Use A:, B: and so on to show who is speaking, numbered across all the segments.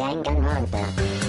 A: Danganronpa.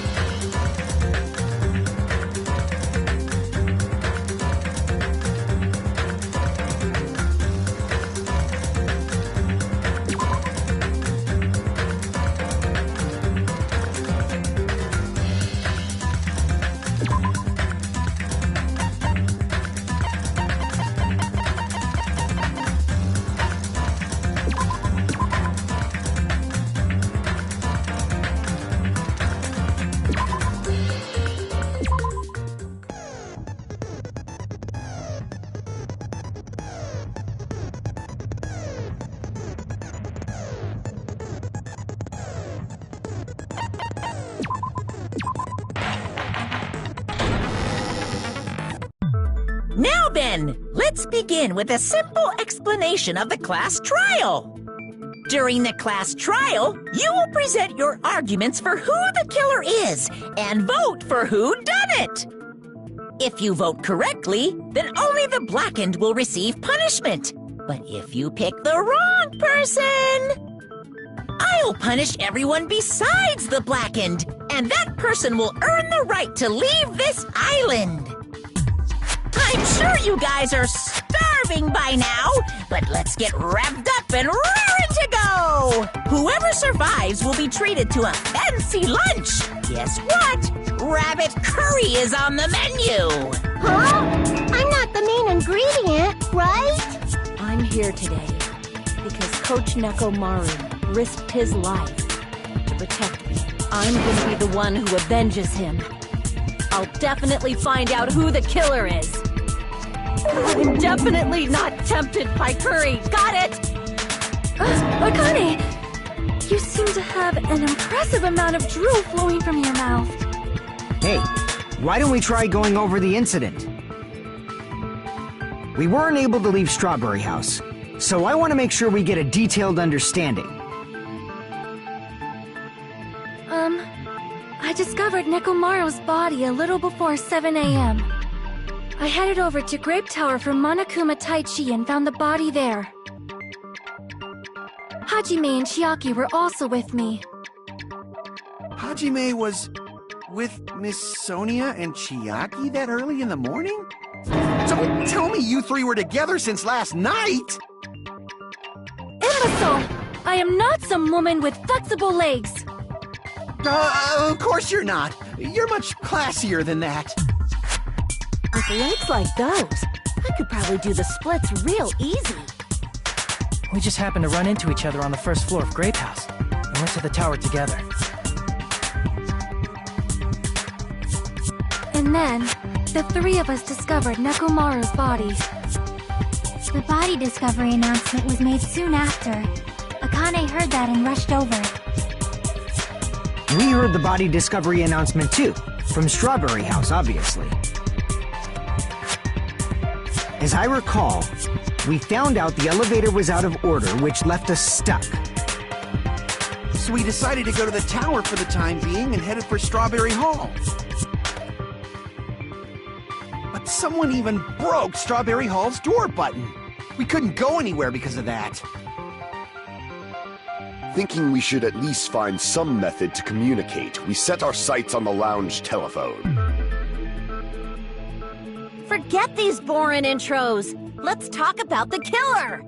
B: Now then, let's begin with a simple explanation of the class trial. During the class trial, you will present your arguments for who the killer is and vote for who done it. If you vote correctly, then only the blackened will receive punishment. But if you pick the wrong person, I'll punish everyone besides the blackened, and that person will earn the right to leave this island. I'm sure you guys are starving by now, but let's get revved up and raring to go! Whoever survives will be treated to a fancy lunch. Guess what? Rabbit curry is on the menu!
C: Huh? I'm not the main ingredient, right?
D: I'm here today because Coach Nekomaru risked his life to protect me. I'm gonna be the one who avenges him. I'll definitely find out who the killer is. I'm definitely not tempted by curry. Got it?
E: Akane! You seem to have an impressive amount of drool flowing from your mouth.
F: Hey, why don't we try going over the incident? We weren't able to leave Strawberry House, so I want to make sure we get a detailed understanding.
E: I discovered Nekomaru's body a little before 7 a.m. I headed over to Grape Tower for Monokuma Taichi and found the body there. Hajime and Chiaki were also with me.
G: Hajime was with Miss Sonia and Chiaki that early in the morning? Don't tell me you three were together since last night!
E: Imbecile! I am not some woman with flexible legs!
G: Of course you're not. You're much classier than that.
D: With legs like those, I could probably do the splits real easy.
H: We just happened to run into each other on the first floor of Grape House and went to the tower together.
E: And then, the three of us discovered Nekomaru's body.
C: The body discovery announcement was made soon after. Akane heard that and rushed over.
F: We heard the body discovery announcement too, from Strawberry House, obviously. As I recall, we found out the elevator was out of order, which left us stuck.
G: So we decided to go to the tower for the time being and headed for Strawberry Hall. But someone even broke Strawberry Hall's door button. We couldn't go anywhere because of that.
I: Thinking we should at least find some method to communicate, we set our sights on the lounge telephone.
D: Forget these boring intros. Let's talk about the killer.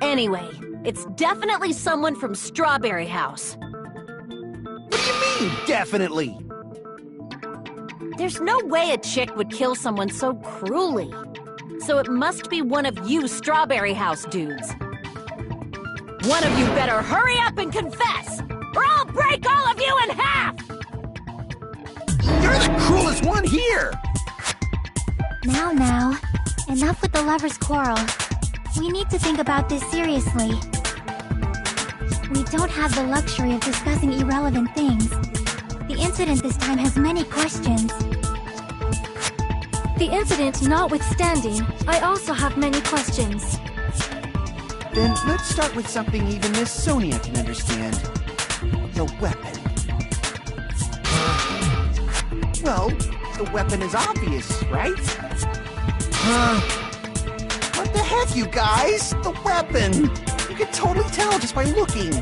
D: Anyway, it's definitely someone from Strawberry House.
G: What do you mean, definitely?
D: There's no way a chick would kill someone so cruelly. So it must be one of you Strawberry House dudes. One of you better hurry up and confess, or I'll break all of you in half!
G: You're the cruelest one here!
C: Now, enough with the lovers' quarrel. We need to think about this seriously. We don't have the luxury of discussing irrelevant things. The incident this time has many questions.
E: The incident notwithstanding, I also have many questions.
G: Then let's start with something even Miss Sonia can understand. The weapon. Well, the weapon is obvious, right? What the heck, you guys? The weapon! You can totally tell just by looking.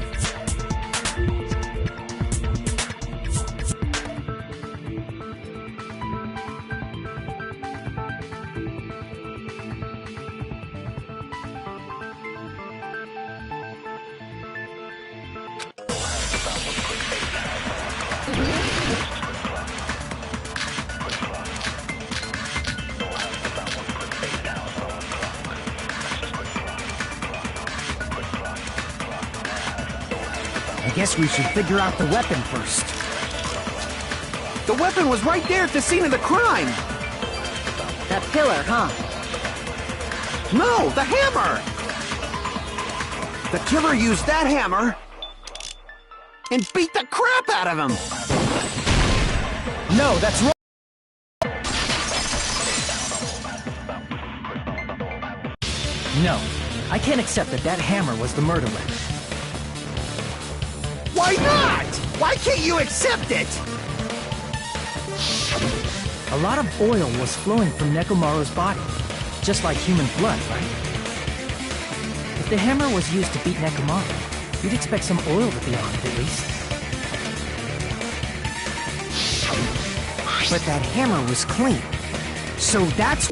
F: I guess we should figure out the weapon first.
G: The weapon was right there at the scene of the crime!
D: That pillar, huh?
G: No, the hammer! The killer used that hammer and beat the crap out of him!
H: No, that's wrong! No, I can't accept that that hammer was the murder weapon.
G: Why not? Why can't you accept it?
H: A lot of oil was flowing from Nekomaru's body, just like human blood, right? If the hammer was used to beat Nekomaru, you'd expect some oil to be on it at least.
F: But that hammer was clean. So that's...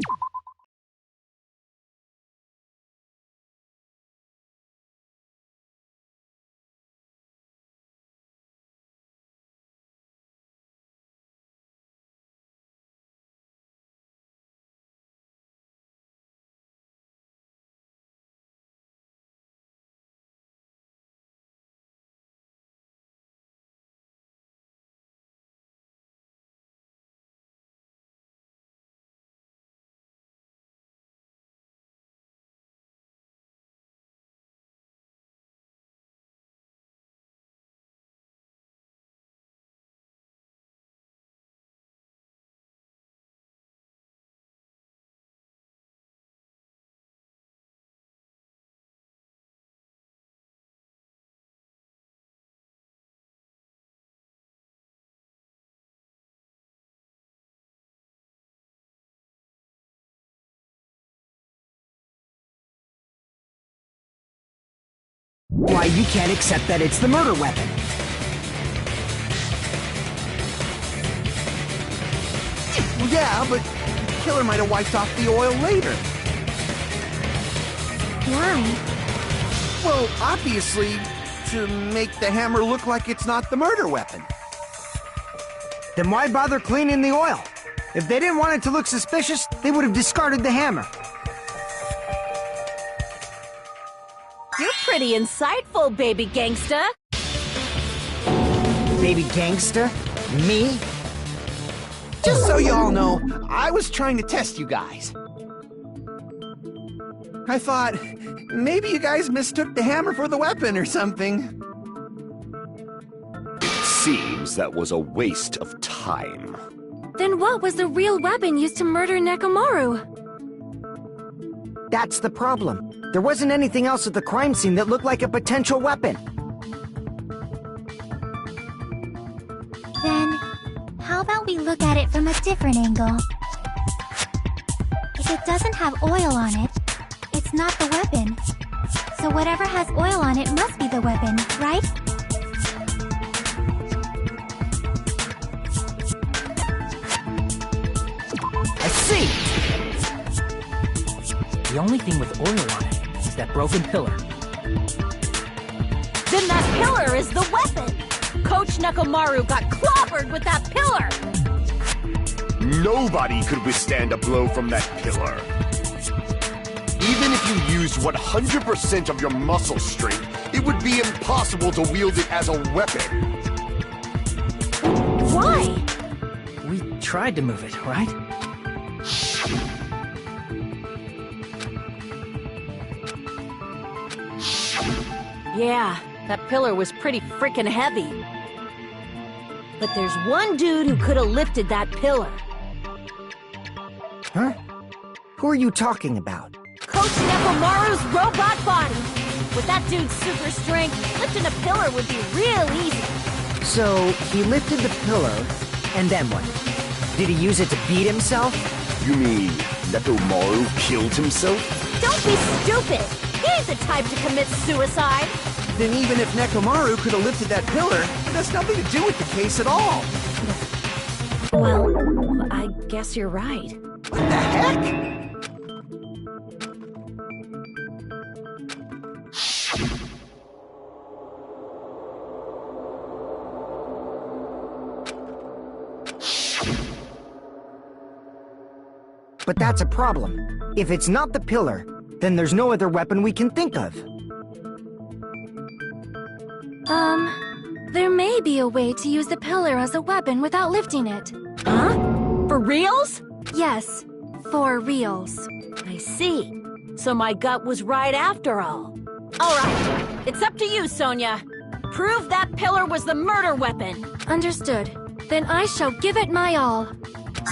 F: Why you can't accept that it's the murder weapon.
G: Well, yeah, but the killer might have wiped off the oil later.
C: Why?
G: Well, obviously, to make the hammer look like it's not the murder weapon.
F: Then why bother cleaning the oil? If they didn't want it to look suspicious, they would have discarded the hammer.
D: You're pretty insightful, baby gangsta.
F: Baby gangster? Me?
G: Just so you all know, I was trying to test you guys. I thought, maybe you guys mistook the hammer for the weapon or something.
I: It seems that was a waste of time.
E: Then what was the real weapon used to murder Nekomaru?
F: That's the problem. There wasn't anything else at the crime scene that looked like a potential weapon.
C: Then, how about we look at it from a different angle? If it doesn't have oil on it, it's not the weapon. So whatever has oil on it must be the weapon, right?
H: I see! The only thing with oil on it is that broken pillar.
D: Then that pillar is the weapon! Coach Nekomaru got clobbered with that pillar!
I: Nobody could withstand a blow from that pillar. Even if you used 100% of your muscle strength, it would be impossible to wield it as a weapon.
D: Why?
H: We tried to move it, right?
D: Yeah, that pillar was pretty frickin' heavy. But there's one dude who could have lifted that pillar.
F: Huh? Who are you talking about?
D: Coach Nekomaru's robot body! With that dude's super strength, lifting a pillar would be real easy.
F: So, he lifted the pillar, and then what? Did he use it to beat himself?
I: You mean Nekomaru killed himself?
D: Don't be stupid! He ain't the type to commit suicide!
G: Then even if Nekomaru could have lifted that pillar, it has nothing to do with the case at all.
D: Well, I guess you're right.
G: What the heck?
F: But that's a problem. If it's not the pillar, then there's no other weapon we can think of.
E: There may be a way to use the pillar as a weapon without lifting it.
D: Huh? For reals?
E: Yes, for reals.
D: I see. So my gut was right after all. All right, it's up to you, Sonia. Prove that pillar was the murder weapon.
E: Understood. Then I shall give it my all.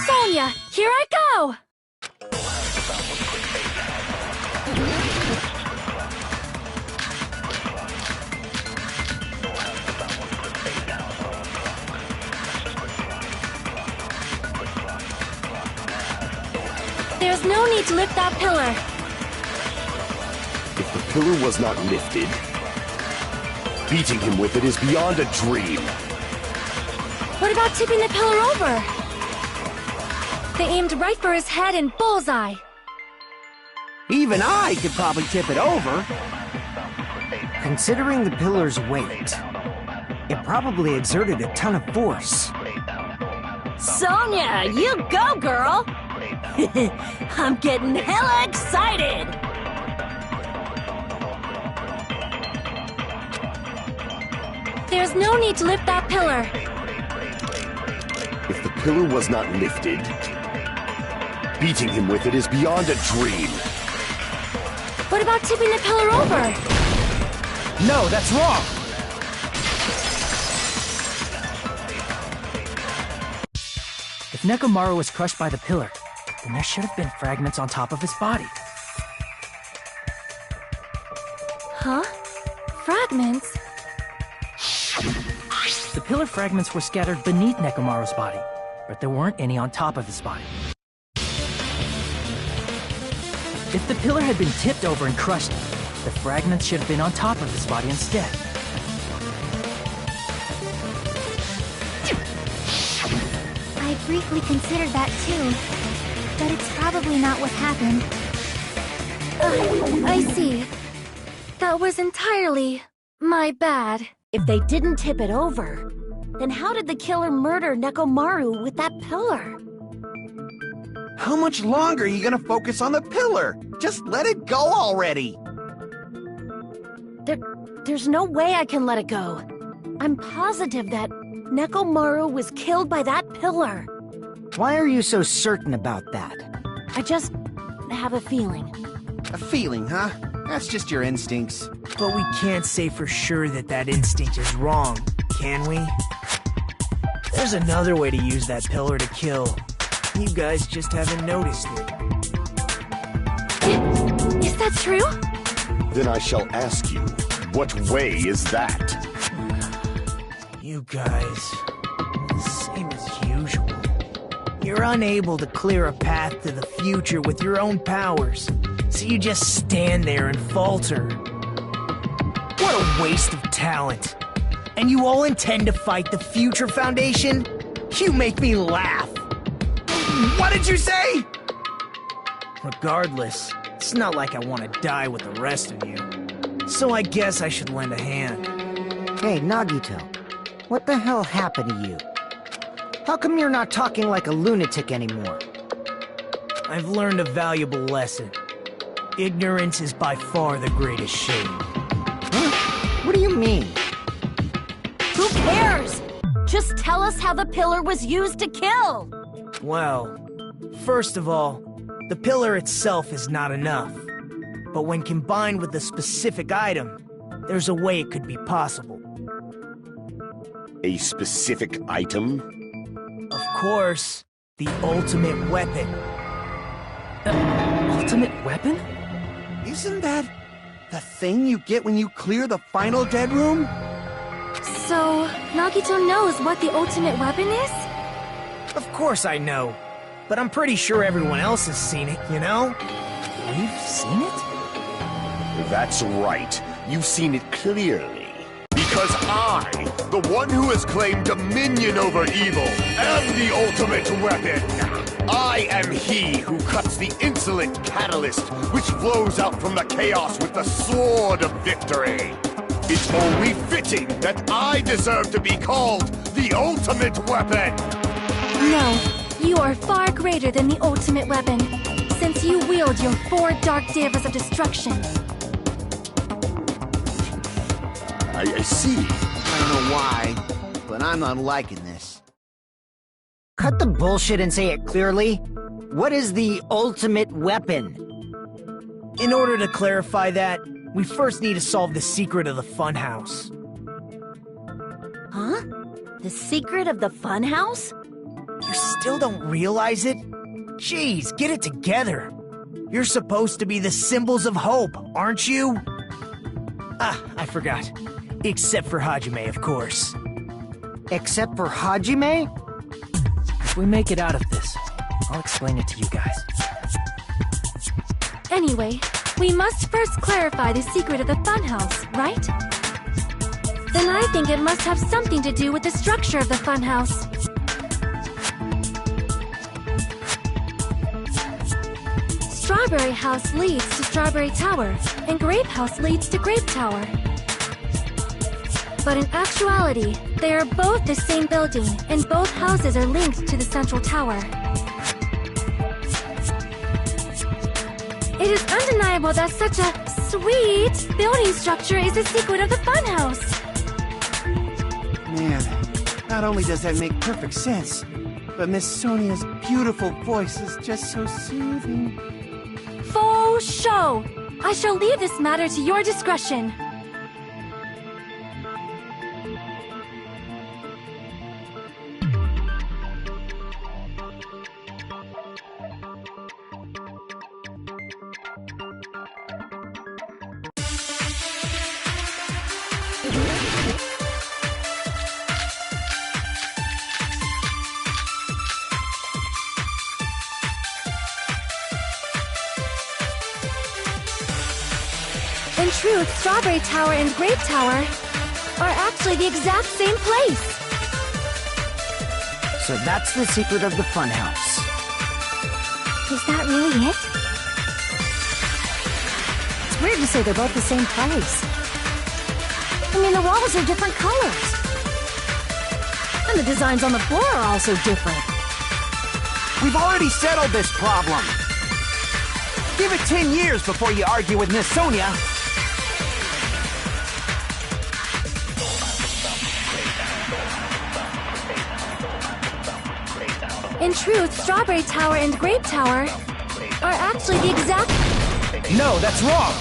E: Sonia, here I go! There's no need to lift that pillar.
I: If the pillar was not lifted, beating him with it is beyond a dream.
E: What about tipping the pillar over? They aimed right for his head and bullseye.
F: Even I could probably tip it over. Considering the pillar's weight, it probably exerted a ton of force.
D: Sonia, you go, girl! I'm getting hella excited!
E: There's no need to lift that pillar.
I: If the pillar was not lifted, beating him with it is beyond a dream.
E: What about tipping the pillar over?
F: No, that's wrong!
H: If Nekomaru was crushed by the pillar, then there should have been fragments on top of his body.
E: Huh? Fragments?
H: The pillar fragments were scattered beneath Nekomaru's body, but there weren't any on top of his body. If the pillar had been tipped over and crushed, the fragments should have been on top of his body instead.
C: I briefly considered that too, but it's probably not what happened.
E: I see. That was entirely my bad.
D: If they didn't tip it over, then how did the killer murder Nekomaru with that pillar?
G: How much longer are you gonna focus on the pillar? Just let it go already!
D: There's no way I can let it go. I'm positive that Nekomaru was killed by that pillar.
F: Why are you so certain about that?
D: I just have a feeling.
G: A feeling, huh? That's just your instincts.
A: But we can't say for sure that that instinct is wrong, can we? There's another way to use that pillar to kill. You guys just haven't noticed it.
E: Is that true?
I: Then I shall ask you, what way is that?
A: You guys, same as usual. You're unable to clear a path to the future with your own powers, so you just stand there and falter. What a waste of talent. And you all intend to fight the Future Foundation? You make me laugh. What did you say? Regardless, it's not like I want to die with the rest of you. So I guess I should lend a hand.
F: Hey, Nagito, what the hell happened to you? How come you're not talking like a lunatic anymore?
A: I've learned a valuable lesson. Ignorance is by far the greatest shame.
F: Huh? What do you mean?
D: Who cares? Just tell us how the pillar was used to kill!
A: Well, first of all, the pillar itself is not enough. But when combined with a specific item, there's a way it could be possible.
I: A specific item?
A: Of course, the ultimate weapon.
H: Ultimate weapon?
G: Isn't that the thing you get when you clear the final dead room?
E: So, Nagito knows what the ultimate weapon is?
A: Of course I know. But I'm pretty sure everyone else has seen it, you know?
H: We've seen it?
I: That's right. You've seen it clearly. Because I, the one who has claimed dominion over evil, am the ultimate weapon. I am he who cuts the insolent catalyst which flows out from the chaos with the sword of victory. It's only fitting that I deserve to be called the ultimate weapon.
E: No, you are far greater than the ultimate weapon. since you wield your 4 dark davas of destruction.
I: I see.
F: I don't know why, but I'm not liking this. Cut the bullshit and say it clearly. What is the ultimate weapon?
A: In order to clarify that, we first need to solve the secret of the funhouse.
D: Huh? The secret of the funhouse?
A: You still don't realize it? Jeez, get it together. You're supposed to be the symbols of hope, aren't you? Ah, I forgot. Except for Hajime, of course.
F: Except for Hajime?
H: If we make it out of this, I'll explain it to you guys.
E: Anyway, we must first clarify the secret of the funhouse, right? Then I think it must have something to do with the structure of the funhouse. Strawberry House leads to Strawberry Tower, and Grape House leads to Grape Tower. But in actuality, they are both the same building, and both houses are linked to the central tower. It is undeniable that such a sweet building structure is the secret of the funhouse.
G: Man, not only does that make perfect sense, but Miss Sonia's beautiful voice is just so soothing.
E: Faux show! I shall leave this matter to your discretion. In truth, Strawberry Tower and Grape Tower are actually the exact same place.
F: So that's the secret of the funhouse.
C: Is that really it?
D: It's weird to say they're both the same place. I mean, the walls are different colors. And the designs on the floor are also different.
G: We've already settled this problem. Give it 10 years before you argue with Miss Sonia.
E: In truth, Strawberry Tower and Grape Tower are actually the exact...
H: No, that's wrong!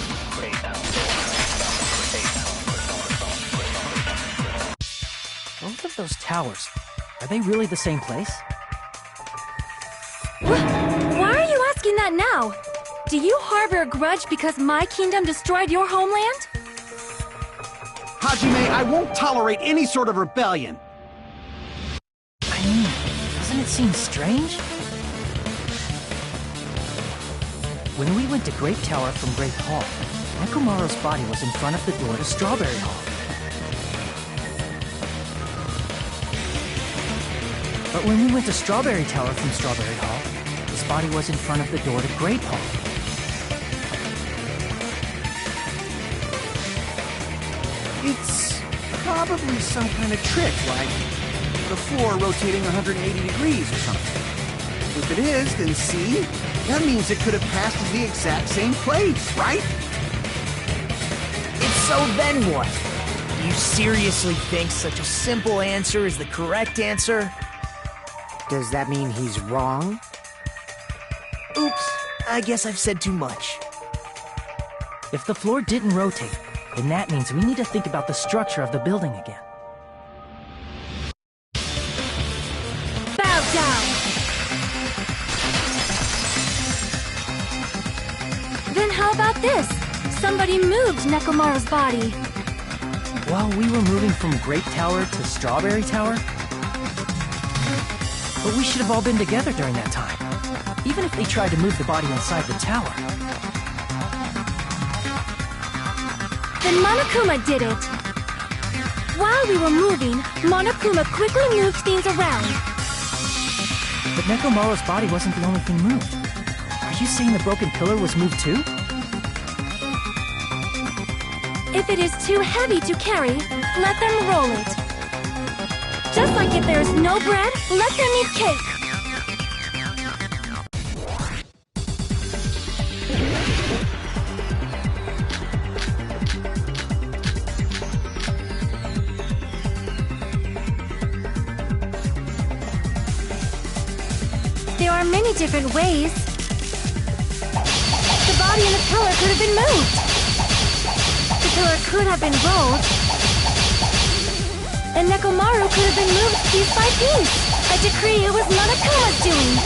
H: Both of those towers, are they really the same place?
E: Why are you asking that now? Do you harbor a grudge because my kingdom destroyed your homeland?
G: Hajime, I won't tolerate any sort of rebellion.
H: I mean, doesn't it seem strange? When we went to Grape Tower from Grape Hall, Nekomaru's body was in front of the door to Strawberry Hall. But when we went to Strawberry Tower from Strawberry Hall, his body was in front of the door to Grape Hall.
G: It's probably some kind of trick, like the floor rotating 180 degrees or something. If it is, then see? That means it could have passed as the exact same place, right?
A: If so, then what? You seriously think such a simple answer is the correct answer?
F: Does that mean he's wrong?
A: Oops, I guess I've said too much.
H: If the floor didn't rotate, then that means we need to think about the structure of the building again.
E: Bow down! Then how about this? Somebody moved Nekomaru's body.
H: While we were moving from Grape Tower to Strawberry Tower? But we should have all been together during that time. Even if they tried to move the body inside the tower.
E: Then Monokuma did it. While we were moving, Monokuma quickly moved things around.
H: But Nekomaru's body wasn't the only thing moved. Are you saying the broken pillar was moved too?
E: If it is too heavy to carry, let them roll it. Just like if there is no bread, let them eat cake. There are many different ways. The body in the pillar could have been moved. The pillar could have been rolled. And Nekomaru could have been moved piece by piece. I decree it was Monokuma's doing.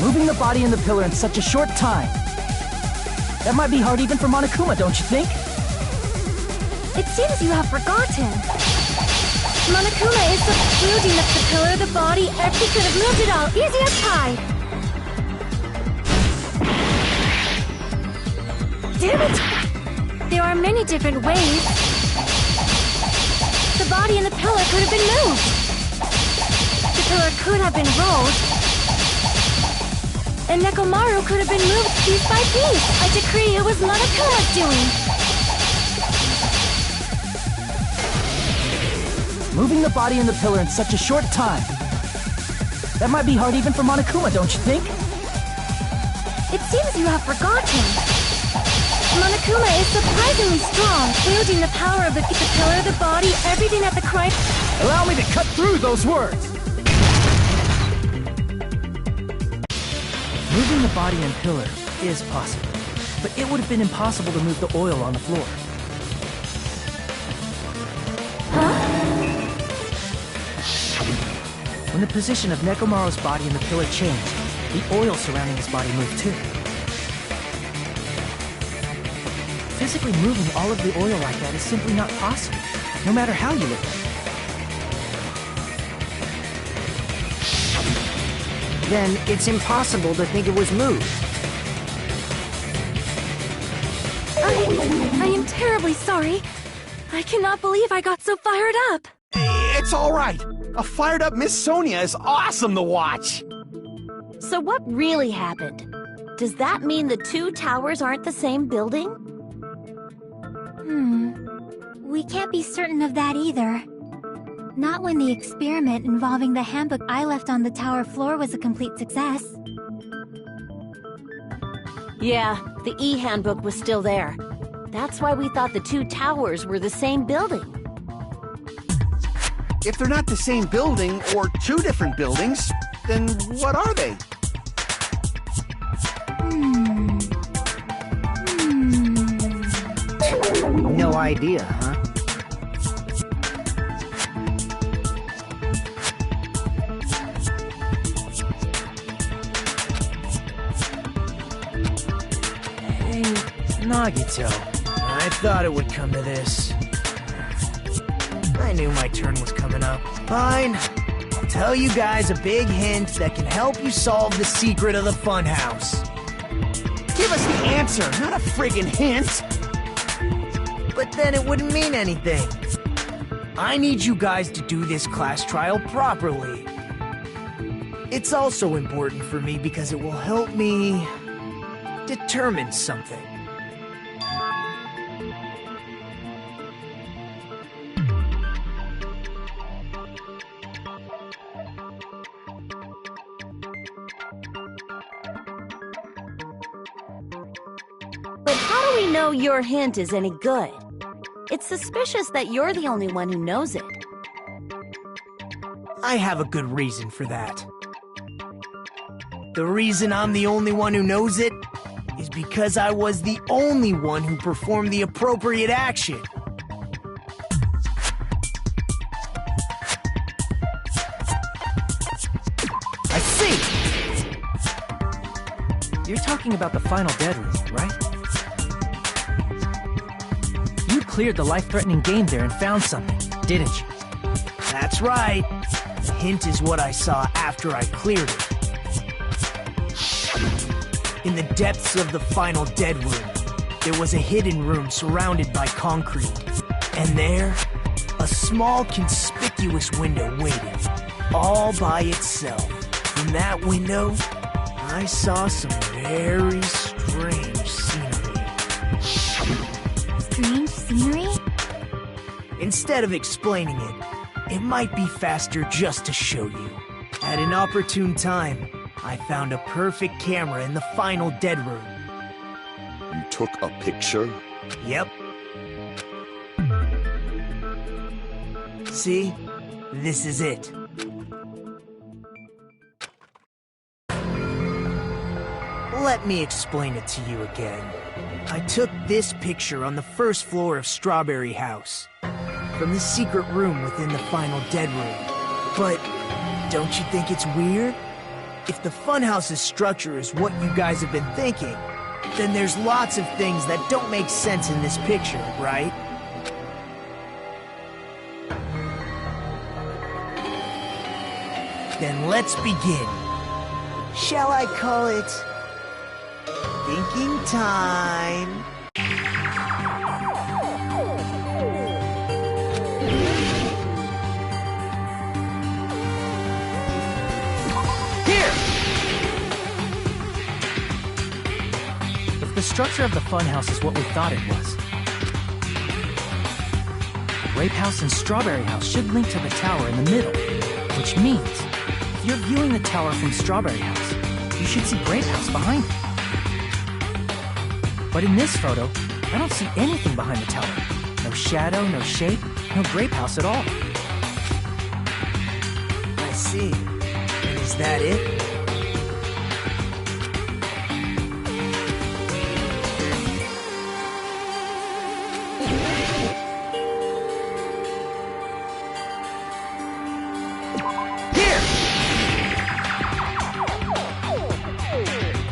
H: Moving the body and the pillar in such a short time. That might be hard even for Monokuma, don't you think?
E: It seems you have forgotten. Monokuma is wielding the pillar, the body, he could have moved it all, easy as pie. Damn it! There are many different ways. The body and the pillar could have been moved. The pillar could have been rolled. And Nekomaru could have been moved piece by piece. I decree it was Monokuma's doing.
H: Moving the body and the pillar in such a short time. That might be hard even for Monokuma, don't you think?
E: It seems you have forgotten. Monokuma is surprisingly strong, wielding the power of the pillar, the body, everything at the crime.
H: Allow me to cut through those words! Moving the body and pillar is possible, but it would have been impossible to move the oil on the floor. When the position of Nekomaru's body and the pillar changed, the oil surrounding his body moved too. Physically moving all of the oil like that is simply not possible, no matter how you look at it.
F: Then it's impossible to think it was moved.
E: I am terribly sorry. I cannot believe I got so fired up.
G: It's all right. A fired-up Miss Sonia is awesome to watch.
D: So what really happened? Does that mean the two towers aren't the same building?
C: We can't be certain of that either. Not when the experiment involving the handbook I left on the tower floor was a complete success.
D: Yeah, the E-handbook was still there. That's why we thought the two towers were the same building.
G: If they're not the same building, or two different buildings, then what are they?
F: No idea, huh?
A: Hey, Nagito. I thought it would come to this. I knew my turn was coming up. Fine. I'll tell you guys a big hint that can help you solve the secret of the funhouse.
G: Give us the answer, not a friggin' hint!
A: But then it wouldn't mean anything. I need you guys to do this class trial properly. It's also important for me because it will help me determine something.
D: But how do we know your hint is any good? It's suspicious that you're the only one who knows it.
A: I have a good reason for that. The reason I'm the only one who knows it is because I was the only one who performed the appropriate action.
H: I see! You're talking about the final dead room, right? You cleared the life-threatening game there and found something, didn't you?
A: That's right. The hint is what I saw after I cleared it. In the depths of the final dead room, there was a hidden room surrounded by concrete. And there, a small conspicuous window waited, all by itself. From that window, I saw some very strange scenery.
C: Strange scenery?
A: Instead of explaining it, it might be faster just to show you. At an opportune time, I found a perfect camera in the final dead room.
I: You took a picture?
A: Yep. See? This is it. Let me explain it to you again. I took this picture on the first floor of Strawberry House, from the secret room within the final dead room. But don't you think it's weird? If the funhouse's structure is what you guys have been thinking, then there's lots of things that don't make sense in this picture, right? Then let's begin. Shall I call it thinking time?
H: The structure of the funhouse is what we thought it was. Grape House and Strawberry House should link to the tower in the middle, which means if you're viewing the tower from Strawberry House, you should see Grape House behind it. But in this photo, I don't see anything behind the tower. No shadow, no shape, no Grape House at all.
A: I see. And is that it?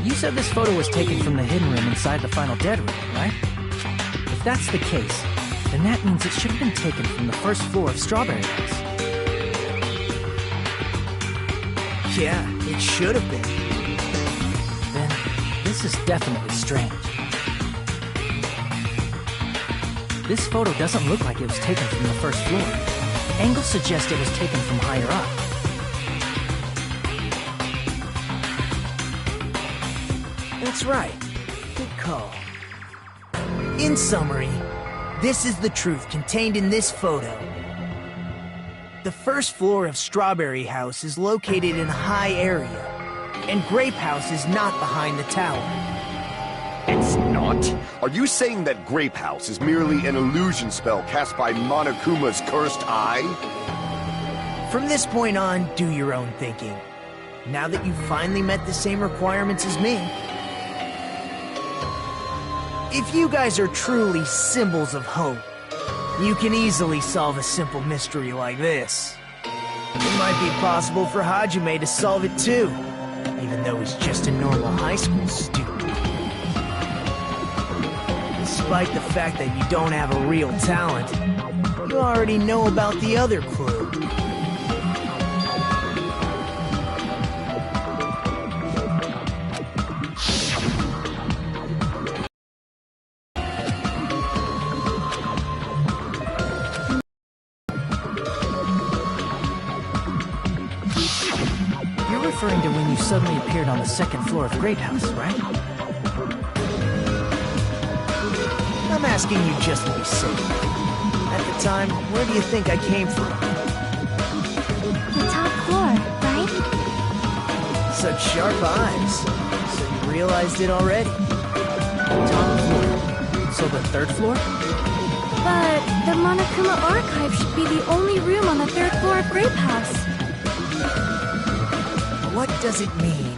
H: You said this photo was taken from the hidden room inside the final dead room, right? If that's the case, then that means it should have been taken from the first floor of Strawberry House.
A: Yeah, it should have been.
H: Then, this is definitely strange. This photo doesn't look like it was taken from the first floor. Angles suggest it was taken from higher up.
A: That's right. Good call. In summary, this is the truth contained in this photo. The first floor of Strawberry House is located in a high area, and Grape House is not behind the tower.
I: It's not? Are you saying that Grape House is merely an illusion spell cast by Monokuma's cursed eye?
A: From this point on, do your own thinking. Now that you've finally met the same requirements as me. If you guys are truly symbols of hope, you can easily solve a simple mystery like this. It might be possible for Hajime to solve it too, even though he's just a normal high school student. Despite the fact that you don't have a real talent, you already know about the other clue.
H: Referring to when you suddenly appeared on the second floor of Grape House, right?
A: I'm asking you just to be safe. At the time, where do you think I came from?
C: The top floor, right?
A: Such sharp eyes. So you realized it already?
H: Top floor. So the third floor?
E: But the Monokuma Archive should be the only room on the third floor of Grape House.
A: What does it mean?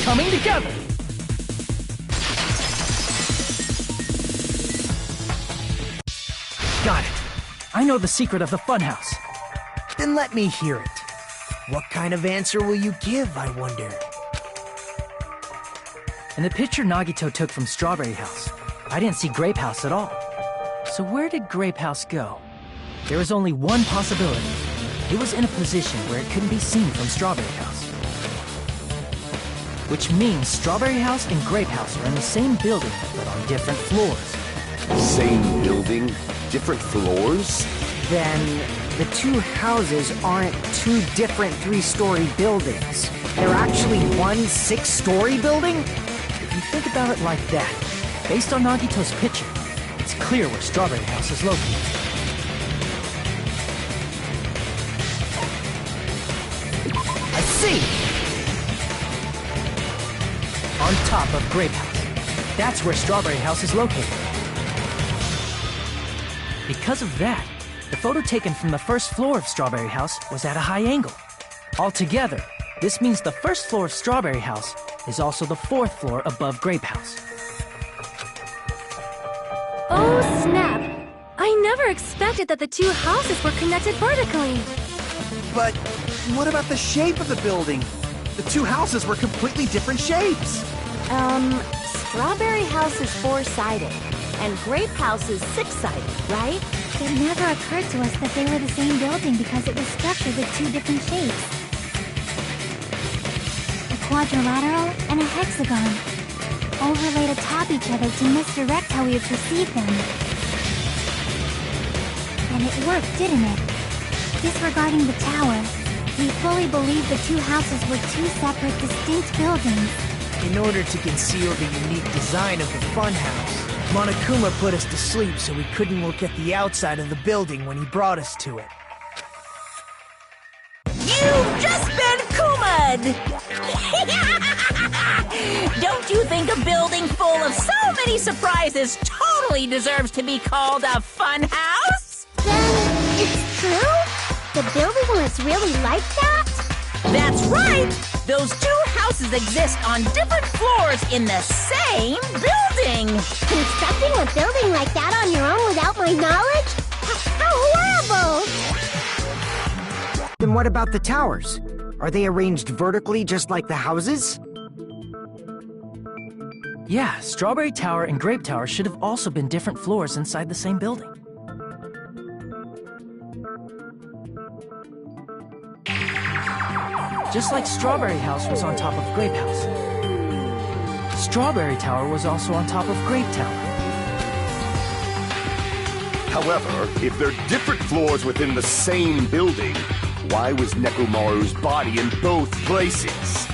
H: coming together! Got it. I know the secret of the funhouse.
A: Then let me hear it. What kind of answer will you give, I wonder?
H: In the picture Nagito took from Strawberry House, I didn't see Grape House at all. So where did Grape House go? There was only one possibility. It was in a position where it couldn't be seen from Strawberry House. Which means Strawberry House and Grape House are in the same building, but on different floors.
I: Same building, different floors?
F: Then the two houses aren't two different three-story buildings. They're actually one six-story building?
H: If you think about it like that, based on Nagito's picture, it's clear where Strawberry House is located.
F: I see!
H: On top of Grape House. That's where Strawberry House is located. Because of that, the photo taken from the first floor of Strawberry House was at a high angle. Altogether, this means the first floor of Strawberry House is also the fourth floor above Grape House.
E: Oh, snap! I never expected that the two houses were connected vertically.
G: But what about the shape of the building? The two houses were completely different shapes.
D: Strawberry House is four-sided, and Grape House is six-sided, right?
C: It never occurred to us that they were the same building because it was structured with two different shapes. A quadrilateral and a hexagon, overlaid atop each other to misdirect how we would perceive them. And it worked, didn't it? Disregarding the tower, we fully believed the two houses were two separate, distinct buildings.
A: In order to conceal the unique design of the funhouse, Monokuma put us to sleep so we couldn't look at the outside of the building when he brought us to it.
B: You've just been Kuma'd! Don't you think a building full of so many surprises totally deserves to be called a fun house?
C: Then, it's true? The building was really like that?
B: That's right! Those two houses exist on different floors in the same building!
C: Constructing a building like that on your own without my knowledge? How horrible!
F: Then what about the towers? Are they arranged vertically just like the houses?
H: Yeah, Strawberry Tower and Grape Tower should have also been different floors inside the same building. Just like Strawberry House was on top of Grape House. Strawberry Tower was also on top of Grape Tower.
I: However, if they're different floors within the same building, why was Nekomaru's body in both places?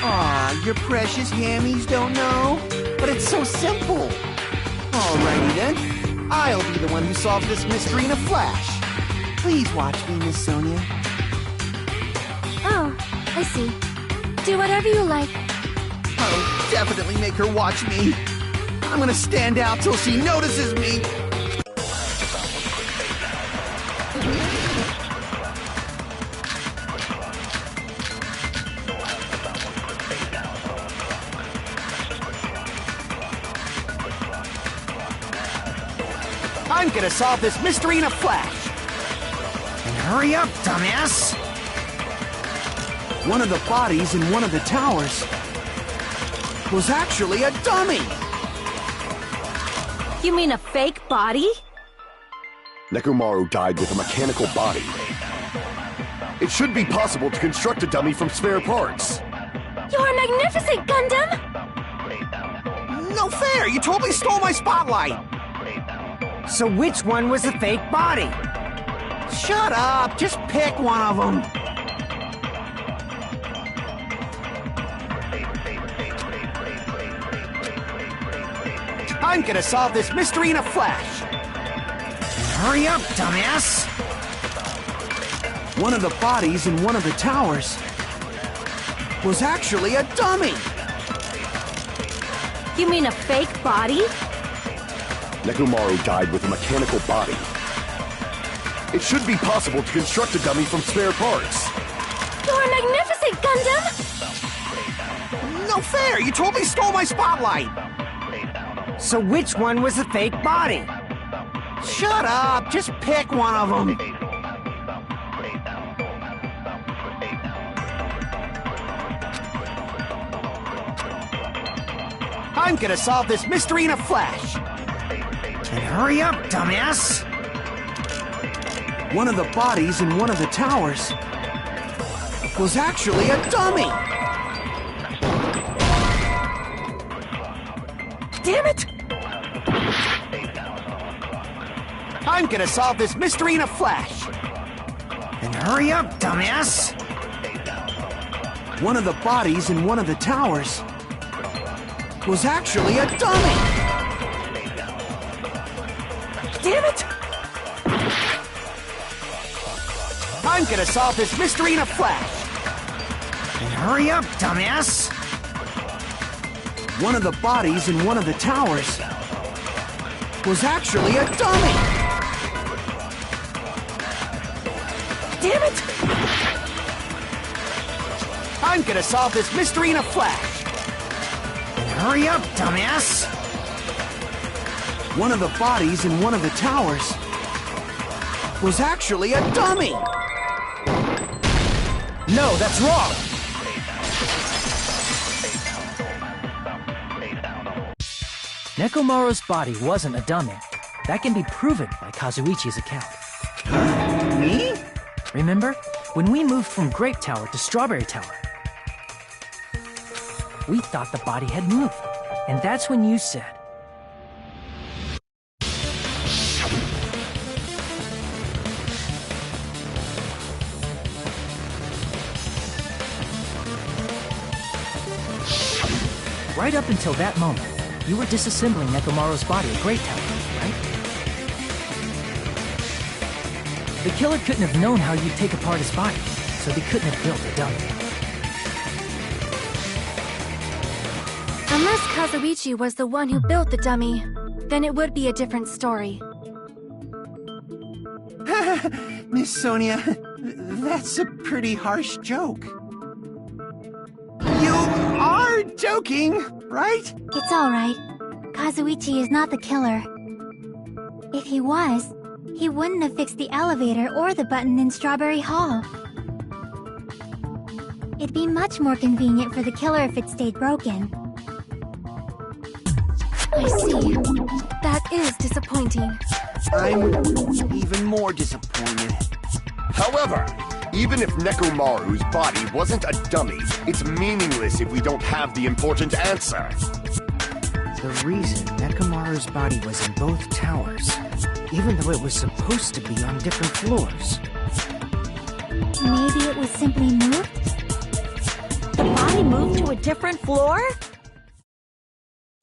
G: Aw, your precious hammies don't know? But it's so simple. Alrighty then. I'll be the one who solves this mystery in a flash. Please watch me, Miss Sonia.
E: Oh, I see. Do whatever you like.
G: I'll definitely make her watch me. I'm gonna stand out till she notices me. I'm gonna solve this mystery in a flash.
F: And hurry up, dumbass!
G: One of the bodies in one of the towers was actually a dummy!
D: You mean a fake body?
I: Nekomaru died with a mechanical body. It should be possible to construct a dummy from spare parts.
E: You're magnificent, Gundam!
G: No fair! You totally stole my spotlight!
F: So which one was the fake body?
G: Shut up! Just pick one of them! I'm gonna solve this mystery in a flash!
F: Hurry up, dumbass!
G: One of the bodies in one of the towers was actually a dummy!
D: You mean a fake body?
I: Nekomaru died with a mechanical body. It should be possible to construct a dummy from spare parts.
E: You're magnificent, Gundam!
G: No no fair! You totally stole my spotlight!
F: So which one was the fake body?
G: Shut up! Just pick one of them! I'm gonna solve this mystery in a flash!
F: And hurry up, dumbass!
G: One of the bodies in one of the towers was actually a dummy!
H: Damn it!
G: I'm gonna solve this mystery in a flash!
F: And hurry up, dumbass!
G: One of the bodies in one of the towers was actually a dummy!
H: Damn it!
G: I'm gonna solve this mystery in a flash!
F: And hurry up, dumbass!
G: One of the bodies in one of the towers was actually a dummy!
H: Damn it!
G: I'm gonna solve this mystery in a flash!
F: And hurry up, dumbass!
G: One of the bodies in one of the towers was actually a dummy!
H: No, that's wrong! Nekomaru's body wasn't a dummy. That can be proven by Kazuichi's account.
G: Me?
H: Remember? When we moved from Grape Tower to Strawberry Tower, we thought the body had moved. And that's when you said, right up until that moment, you were disassembling Nekomaru's body at Great Tower, right? The killer couldn't have known how you'd take apart his body, so they couldn't have built a dummy.
E: Unless Kazuichi was the one who built the dummy, then it would be a different story.
G: Miss Sonia, that's a pretty harsh joke. You are joking, right?
C: It's alright. Kazuichi is not the killer. If he was, he wouldn't have fixed the elevator or the button in Strawberry Hall. It'd be much more convenient for the killer if it stayed broken.
E: I see. That is disappointing.
G: I'm even more disappointed.
I: However, even if Nekomaru's body wasn't a dummy, it's meaningless if we don't have the important answer.
F: The reason Nekomaru's body was in both towers, even though it was supposed to be on different floors.
C: Maybe it was simply moved?
B: The body moved to a different floor?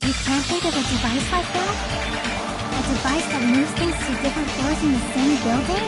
C: You can't think of a device like that? A device that moves things to different floors in the same building?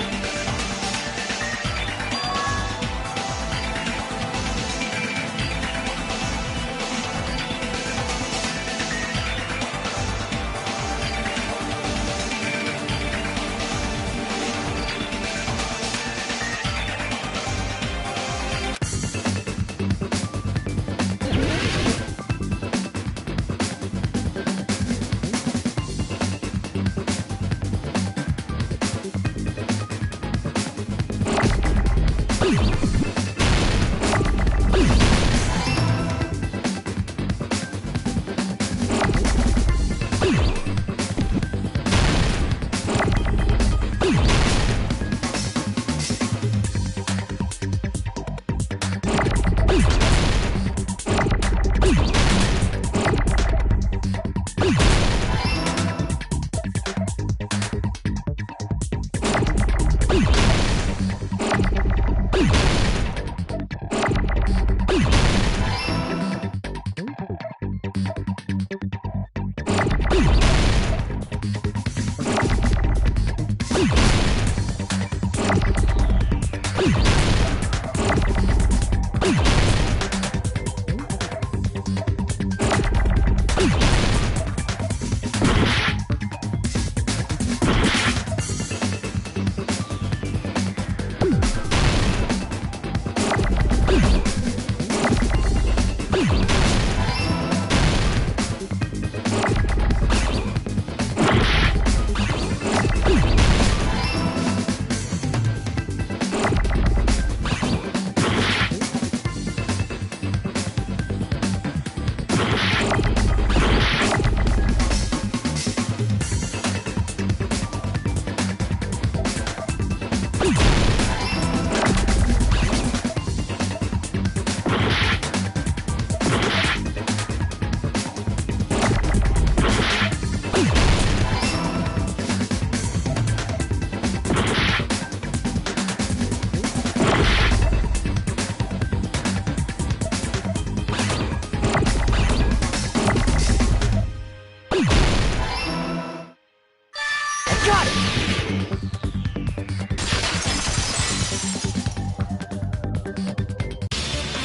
H: got it!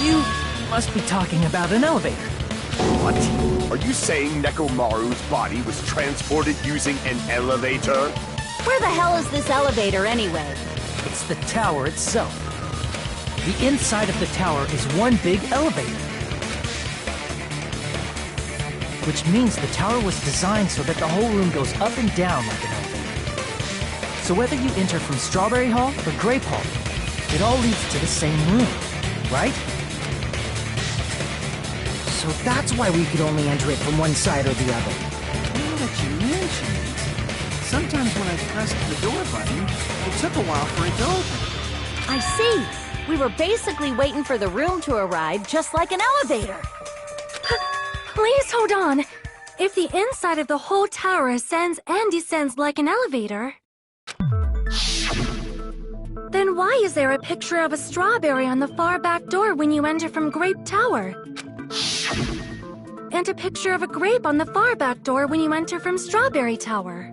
H: You must be talking about an elevator.
I: What? Are you saying Nekomaru's body was transported using an elevator?
D: Where the hell is this elevator anyway?
H: It's the tower itself. The inside of the tower is one big elevator. Which means the tower was designed so that the whole room goes up and down like an elevator. So whether you enter from Strawberry Hall or Grape Hall, it all leads to the same room, right?
F: So that's why we could only enter it from one side or the other.
G: Now that you mention it, sometimes when I pressed the door button, it took a while for it to open.
D: I see. We were basically waiting for the room to arrive, just like an elevator.
E: Please hold on. If the inside of the whole tower ascends and descends like an elevator, then why is there a picture of a strawberry on the far back door when you enter from Grape Tower? And a picture of a grape on the far back door when you enter from Strawberry Tower.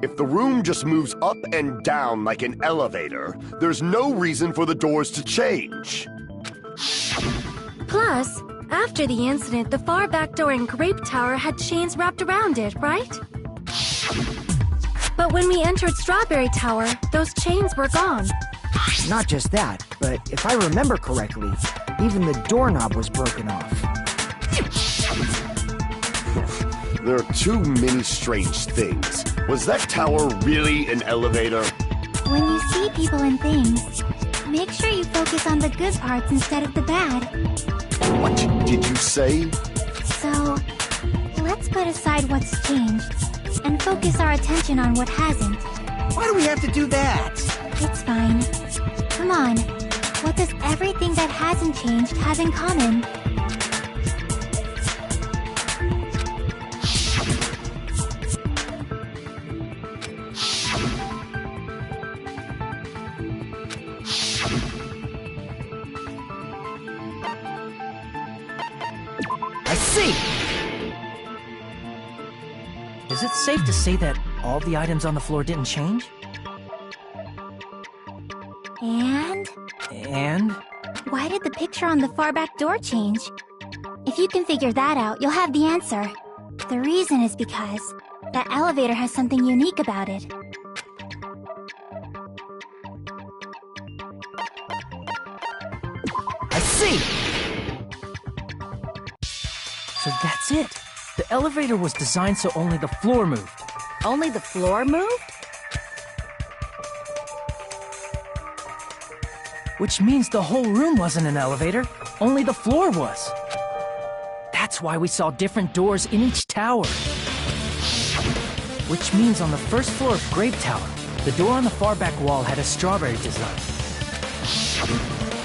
I: If the room just moves up and down like an elevator, there's no reason for the doors to change.
E: Plus, after the incident, the far back door in Grape Tower had chains wrapped around it, right? But when we entered Strawberry Tower, those chains were gone.
F: Not just that, but if I remember correctly, even the doorknob was broken off.
I: There are too many strange things. Was that tower really an elevator?
C: When you see people and things, make sure you focus on the good parts instead of the bad.
I: What did you say?
C: So, let's put aside what's changed and focus our attention on what hasn't.
G: Why do we have to do that?
C: It's fine. Come on. What does everything that hasn't changed have in common?
H: I see! Is it safe to say that all the items on the floor didn't change? And?
C: Why did the picture on the far back door change? If you can figure that out, you'll have the answer. The reason is because that elevator has something unique about it.
H: I see! So that's it. The elevator was designed so only the floor moved.
D: Only the floor moved?
H: Which means the whole room wasn't an elevator, only the floor was. That's why we saw different doors in each tower. Which means on the first floor of Grape Tower, the door on the far back wall had a strawberry design.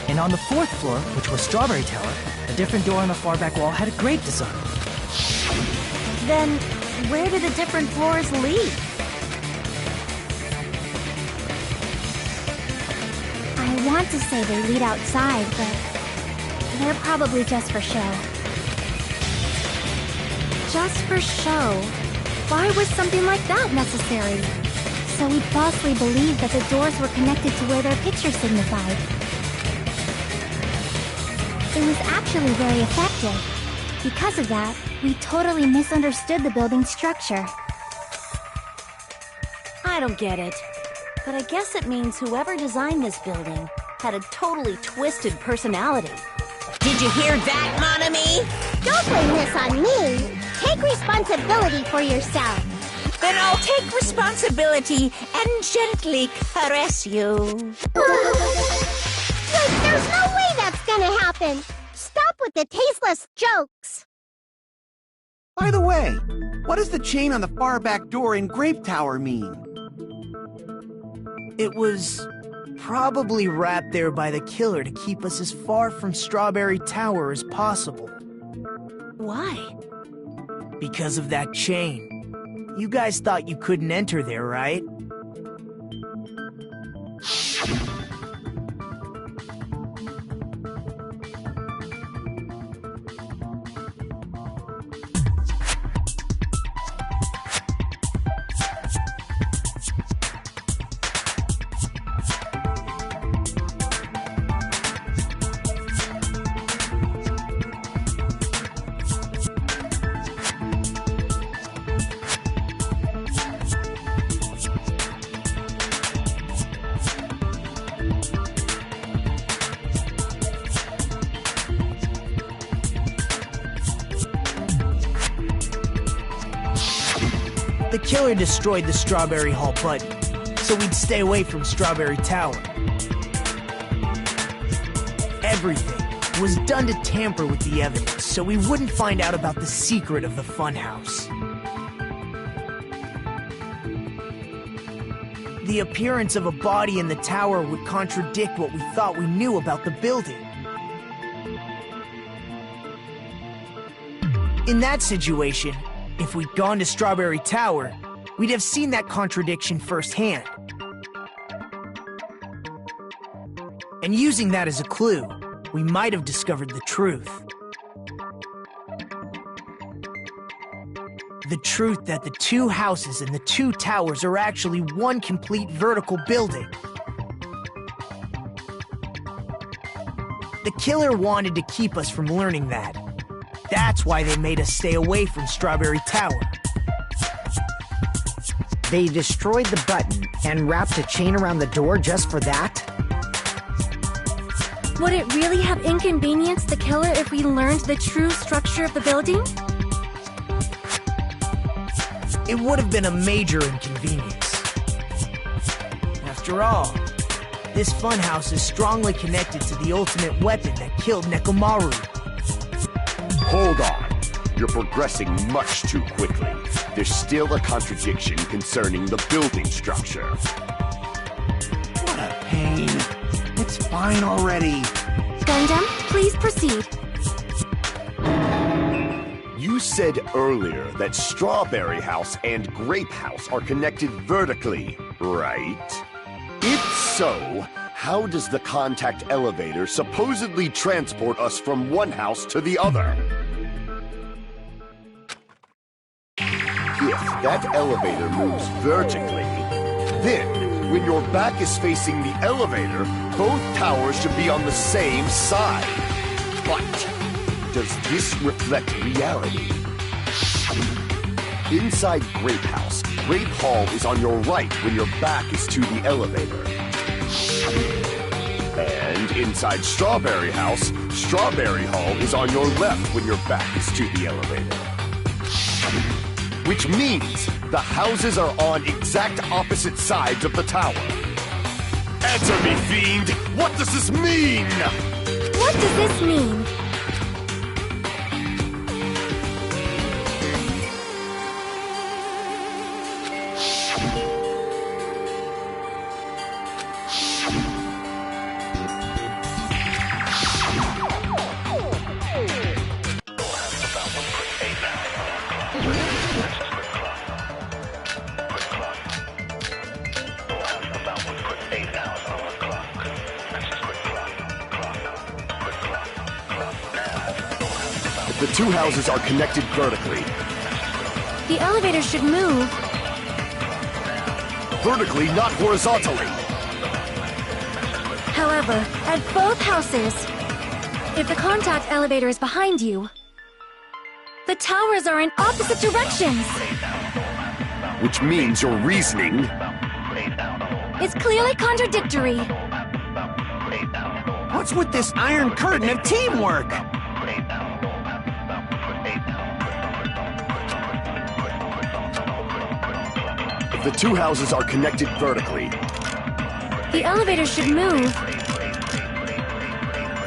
H: And on the fourth floor, which was Strawberry Tower, a different door on the far back wall had a grape design.
D: Then, where do the different floors lead?
C: I want to say they lead outside, but they're probably just for show.
E: Just for show? Why was something like that necessary?
C: So we'd falsely believe that the doors were connected to where their picture signified. It was actually very effective. Because of that, we totally misunderstood the building's structure.
D: I don't get it. But I guess it means whoever designed this building had a totally twisted personality.
B: Did you hear that, mon ami?
J: Don't blame this on me. Take responsibility for yourself.
B: Then I'll take responsibility and gently caress you.
J: There's no way that's gonna happen. Stop with the tasteless jokes.
G: By the way, what does the chain on the far back door in Grape Tower mean?
A: It was probably wrapped there by the killer to keep us as far from Strawberry Tower as possible.
D: Why?
A: Because of that chain. You guys thought you couldn't enter there, right? The killer destroyed the Strawberry Hall button, so we'd stay away from Strawberry Tower. Everything was done to tamper with the evidence, so we wouldn't find out about the secret of the funhouse. The appearance of a body in the tower would contradict what we thought we knew about the building. In that situation, if we'd gone to Strawberry Tower, we'd have seen that contradiction firsthand. And using that as a clue, we might have discovered the truth. The truth that the two houses and the two towers are actually one complete vertical building. The killer wanted to keep us from learning that. That's why they made us stay away from Strawberry Tower.
F: They destroyed the button and wrapped a chain around the door just for that?
E: Would it really have inconvenienced the killer if we learned the true structure of the building?
A: It would have been a major inconvenience. After all, this funhouse is strongly connected to the ultimate weapon that killed Nekomaru.
I: Hold on. You're progressing much too quickly. There's still a contradiction concerning the building structure.
G: What a pain. It's fine already.
E: Gundam, please proceed.
I: You said earlier that Strawberry House and Grape House are connected vertically, right? If so, how does the contact elevator supposedly transport us from one house to the other? If that elevator moves vertically, then when your back is facing the elevator, both towers should be on the same side. But does this reflect reality? Inside Grape House, Grape Hall is on your right when your back is to the elevator. And inside Strawberry House, Strawberry Hall is on your left when your back is to the elevator. Which means the houses are on exact opposite sides of the tower. Answer me, fiend! What does this mean?
E: What does this mean?
I: The two houses are connected vertically.
E: The elevator should move.
I: Vertically, not horizontally.
E: However, at both houses, if the contact elevator is behind you, the towers are in opposite directions.
I: Which means your reasoning
E: It's clearly contradictory.
G: What's with this iron curtain of teamwork?
I: if the two houses are connected vertically.
E: The elevator should move.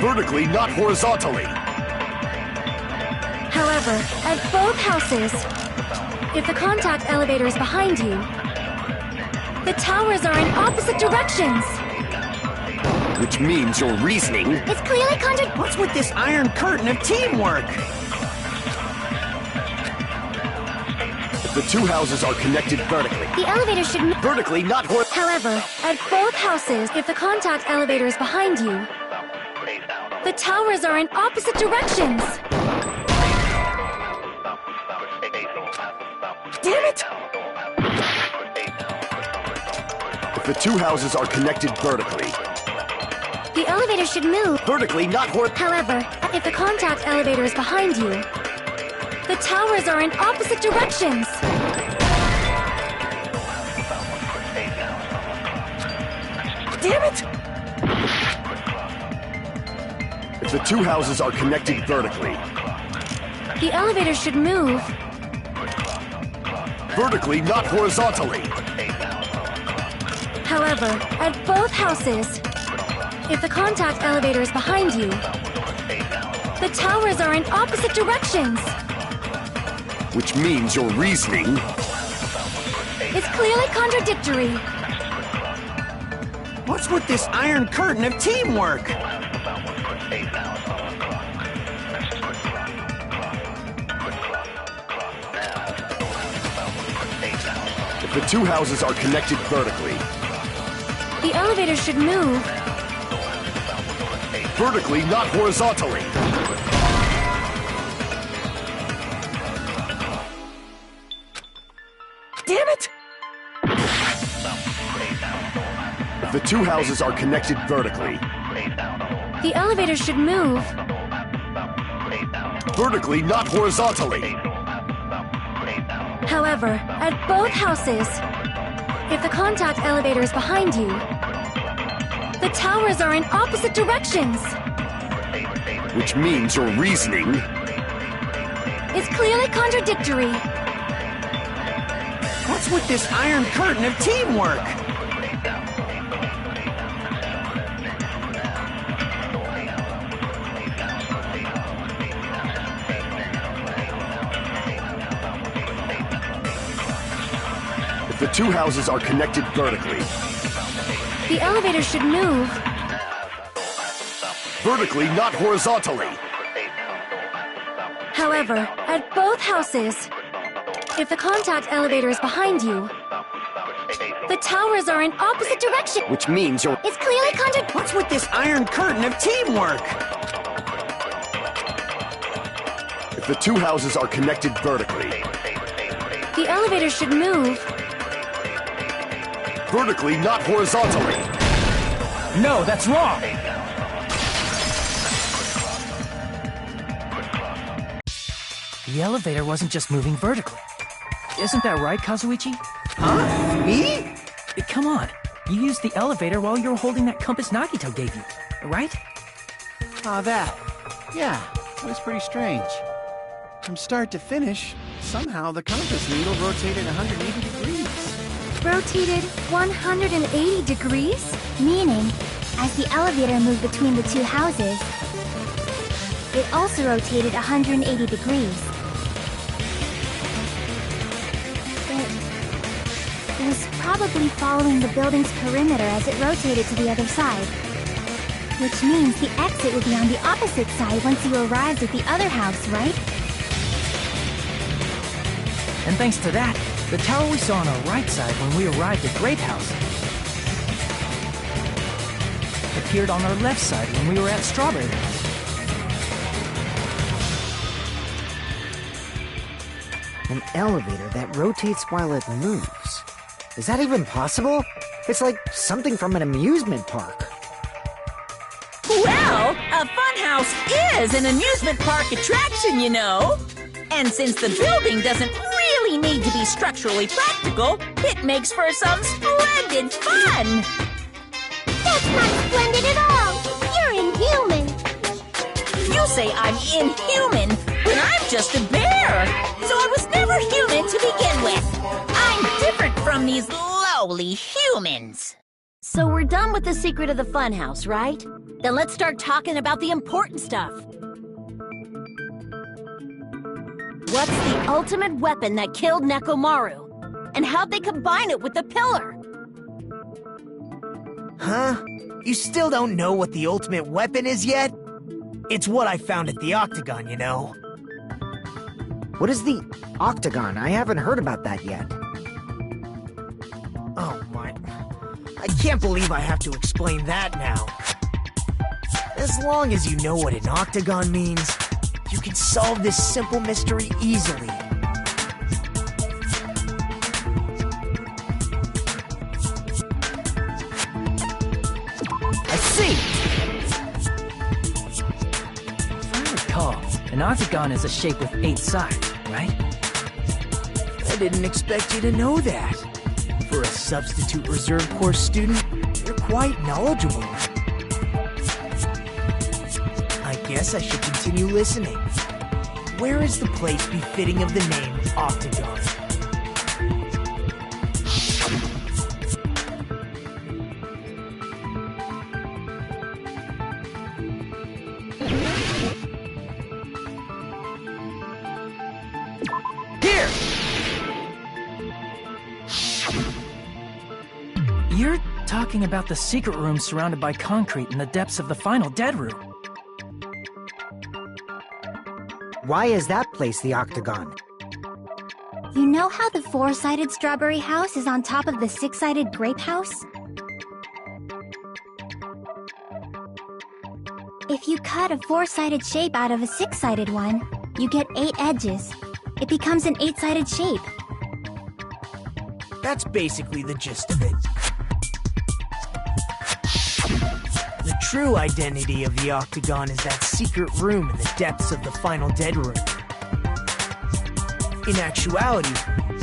I: Vertically, not horizontally.
E: However, at both houses, if the contact elevator is behind you, the towers are in opposite directions.
I: Which means your reasoning...
E: It's clearly
G: What's with this iron curtain of teamwork?
I: If the two houses are connected vertically.
E: The elevator should move.
I: Vertically, not
E: However, at both houses, if the contact elevator is behind you, the towers are in opposite directions.
G: Damn it!
I: If the two houses are connected vertically.
E: The elevator should move.
I: Vertically, not
E: However, if the contact elevator is behind you, the towers are in opposite directions.
G: Damn it!
I: If the two houses are connected vertically.
E: The elevator should move.
I: Vertically, not horizontally.
E: However, at both houses, if the contact elevator is behind you, the towers are in opposite directions.
I: Which means your reasoning
E: It's clearly contradictory.
G: What's with this iron curtain of teamwork?
I: if the two houses are connected vertically.
E: The elevator should move.
I: Vertically, not horizontally.
B: Damn it!
I: If the two houses are connected vertically.
E: The elevator should move.
I: Vertically, not horizontally.
E: However, at both houses, if the contact elevator is behind you, the towers are in opposite directions.
I: Which means your reasoning
E: It's clearly contradictory.
G: What's with this iron curtain of teamwork?
I: if the two houses are connected vertically.
E: The elevator should move.
I: Vertically, not horizontally.
E: However, at both houses, if the contact elevator is behind you, the towers are in opposite directions.
I: Which means your
E: It's clearly contradictory.
G: What's with this iron curtain of teamwork?
I: if the two houses are connected vertically.
E: The elevator should move.
I: Vertically, not horizontally.
H: No, that's wrong! The elevator wasn't just moving vertically. Isn't that right, Kazuichi?
G: Huh? Me?
H: Come on. You used the elevator while you were holding that compass Nagito gave you, right?
G: Ah, that. Yeah, that was pretty strange. From start to finish, somehow the compass needle rotated 180 degrees.
C: Rotated 180 degrees? Meaning, as the elevator moved between the two houses, it also rotated 180 degrees. It was probably following the building's perimeter as it rotated to the other side. Which means the exit would be on the opposite side once you arrived at the other house, right?
H: And thanks to that, the tower we saw on our right side when we arrived at Grape House appeared on our left side when we were at Strawberry House.
F: An elevator that rotates while it moves. Is that even possible? It's like something from an amusement park.
B: Well, a funhouse is an amusement park attraction, you know. And since the building doesn't really need to be structurally practical, it makes for some splendid fun.
J: That's not splendid at all! You're inhuman!
B: You say I'm inhuman, but I'm just a bear. So I was never human to begin with. I'm different from these lowly humans.
D: So we're done with the secret of the funhouse, right? Then let's start talking about the important stuff. What's the ultimate weapon that killed Nekomaru? And how'd they combine it with the pillar?
A: Huh? You still don't know what the ultimate weapon is yet? It's what I found at the Octagon, you know.
F: What is the Octagon? I haven't heard about that yet.
A: Oh my... I can't believe I have to explain that now. As long as you know what an Octagon means, you can solve this simple mystery easily.
H: I see! If I recall, an octagon is a shape with 8 sides, right?
A: I didn't expect you to know that. For a substitute reserve course student, you're quite knowledgeable. I guess I should continue listening. Where is the place befitting of the name Octagon?
H: You're talking about the secret room surrounded by concrete in the depths of the final dead room.
F: Why is that place the Octagon?
C: You know how the four-sided strawberry house is on top of the six-sided grape house? If you cut a four-sided shape out of a six-sided one, you get 8 edges. It becomes an 8-sided shape.
A: That's basically the gist of it. The true identity of the Octagon is that secret room in the depths of the final dead room. In actuality,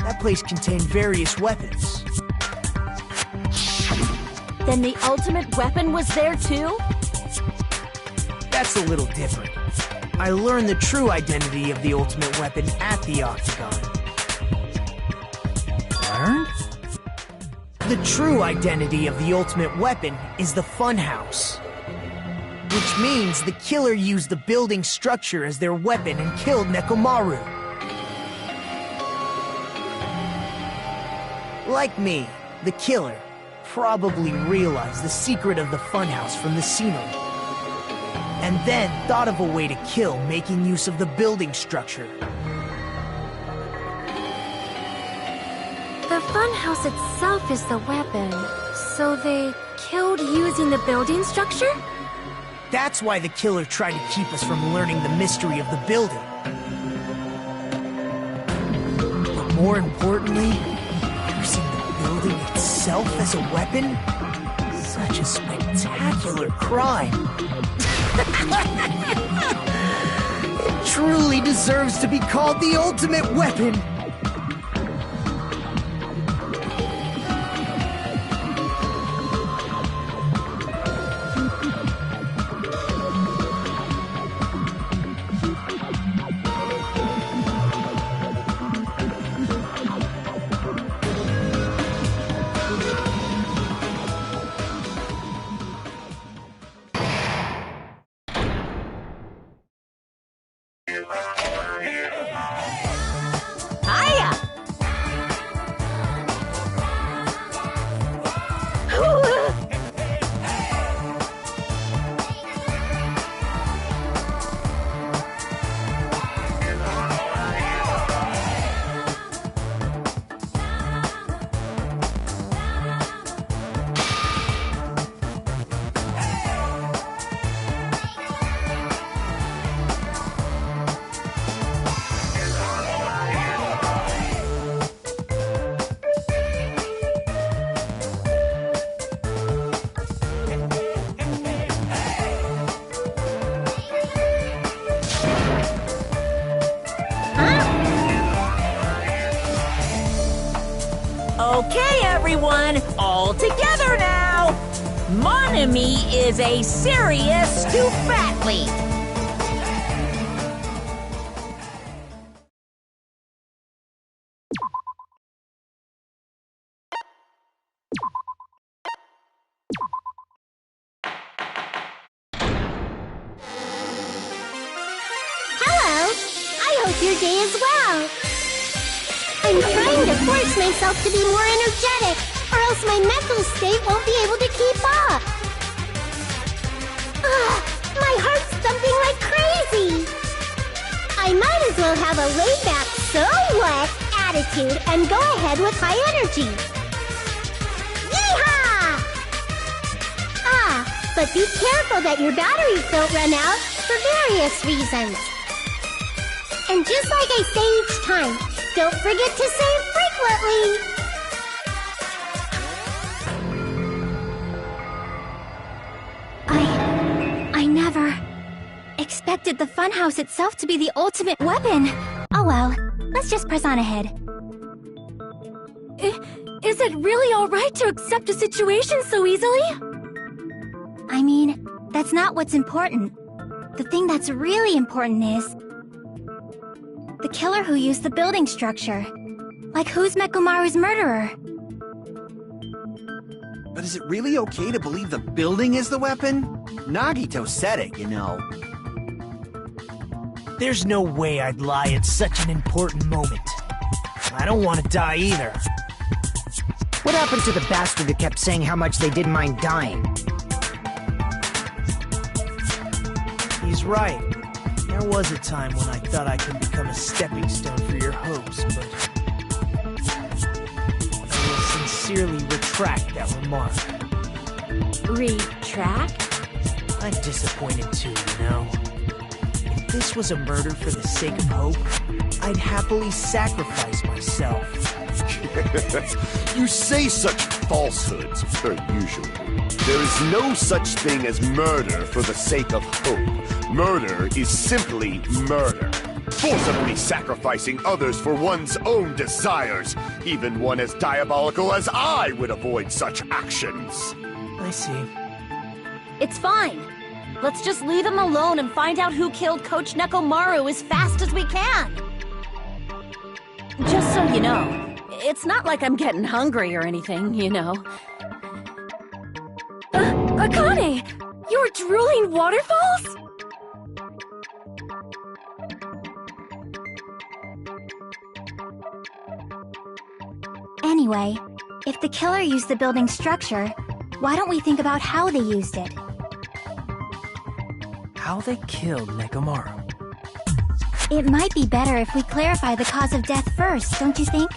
A: that place contained various weapons.
D: Then the ultimate weapon was there too?
A: That's a little different. I learned the true identity of the ultimate weapon at the Octagon.
H: Learned?
A: The true identity of the ultimate weapon is the funhouse. Which means the killer used the building structure as their weapon and killed Nekomaru. Like me, the killer probably realized the secret of the funhouse from the scenery. And then thought of a way to kill making use of the building structure.
E: The funhouse itself is the weapon, so they killed using the building structure?
A: That's why the killer tried to keep us from learning the mystery of the building. But more importantly, using the building itself as a weapon? Such a spectacular crime. It truly deserves to be called the ultimate weapon.
B: Okay, everyone, all together now! Mon ami is a serious stufathlete!
J: Hello! I hope your day is well. I'm trying to force myself to be more energetic, or else my mental state won't be able to keep up. My heart's thumping like crazy. I might as well have a laid-back, so what attitude and go ahead with high energy. Yeehaw! But be careful that your batteries don't run out for various reasons. And just like I say each time, don't forget to save frequently!
C: I never expected the funhouse itself to be the ultimate weapon. Oh well, let's just press on ahead.
E: Is it really alright to accept a situation so easily?
C: I mean, that's not what's important. The thing that's really important is the killer who used the building structure. Like, who's Mekomaru's murderer?
G: But is it really okay to believe the building is the weapon? Nagito said it, you know.
A: There's no way I'd lie at such an important moment. I don't want to die either.
F: What happened to the bastard who kept saying how much they didn't mind dying?
A: He's right. There was a time when I thought I could become a stepping stone for your hopes, but I will sincerely retract that remark.
D: Retract?
A: I'm disappointed too, you know. If this was a murder for the sake of hope, I'd happily sacrifice myself.
I: You say such falsehoods, per usual. There is no such thing as murder for the sake of hope. Murder is simply murder. Forcibly sacrificing others for one's own desires. Even one as diabolical as I would avoid such actions.
A: I see.
D: It's fine. Let's just leave him alone and find out who killed Coach Nekomaru as fast as we can. Just so you know, it's not like I'm getting hungry or anything, you know.
E: Akane! You're drooling waterfalls?
C: Anyway, if the killer used the building's structure, why don't we think about how they used it?
H: How they killed Nekomaru.
C: It might be better if we clarify the cause of death first, don't you think?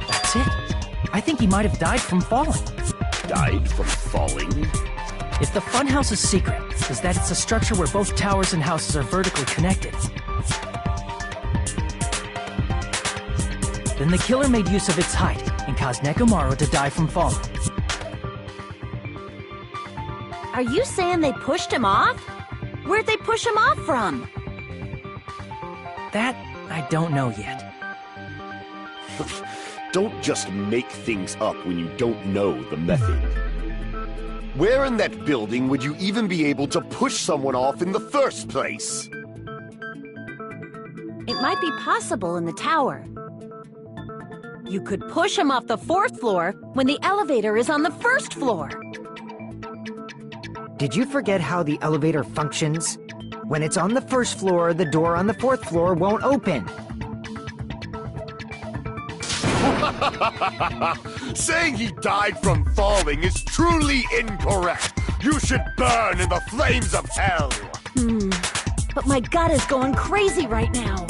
H: That's it. I think he might have died from falling.
I: Died from falling?
H: If the funhouse's secret is that it's a structure where both towers and houses are vertically connected, then the killer made use of its height and caused Nekomaru to die from falling.
D: Are you saying they pushed him off? Where'd they push him off from?
H: That I don't know yet.
I: Don't just make things up when you don't know the method. Where in that building would you even be able to push someone off in the first place?
D: It might be possible in the tower. You could push him off the 4th floor when the elevator is on the 1st floor.
F: Did you forget how the elevator functions? When it's on the 1st floor, the door on the 4th floor won't open.
I: Saying he died from falling is truly incorrect. You should burn in the flames of hell.
D: But my gut is going crazy right now.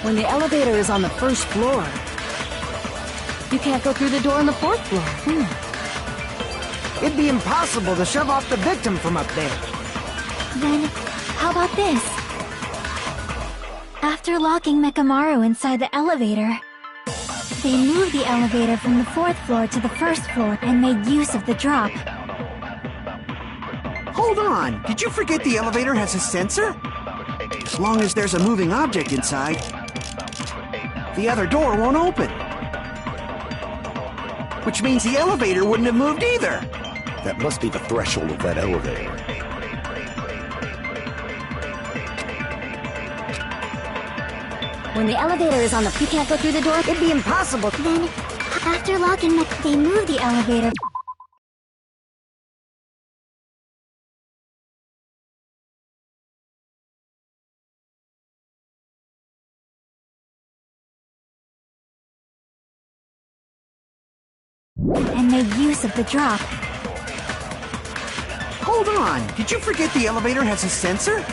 D: When the elevator is on the 1st floor, you can't go through the door on the 4th floor.
F: It'd be impossible to shove off the victim from up there.
C: Then, how about this? After locking Nekomaru inside the elevator, they moved the elevator from the 4th floor to the 1st floor and made use of the drop.
G: Hold on! Did you forget the elevator has a sensor? As long as there's a moving object inside, the other door won't open. Which means the elevator wouldn't have moved either.
I: That must be the threshold of that elevator.
D: When the elevator is on the... You can't go through the door?
C: It'd be impossible. Then, after locking they moved the elevator. And made use of the drop.
G: Hold on! Did you forget the elevator has a sensor?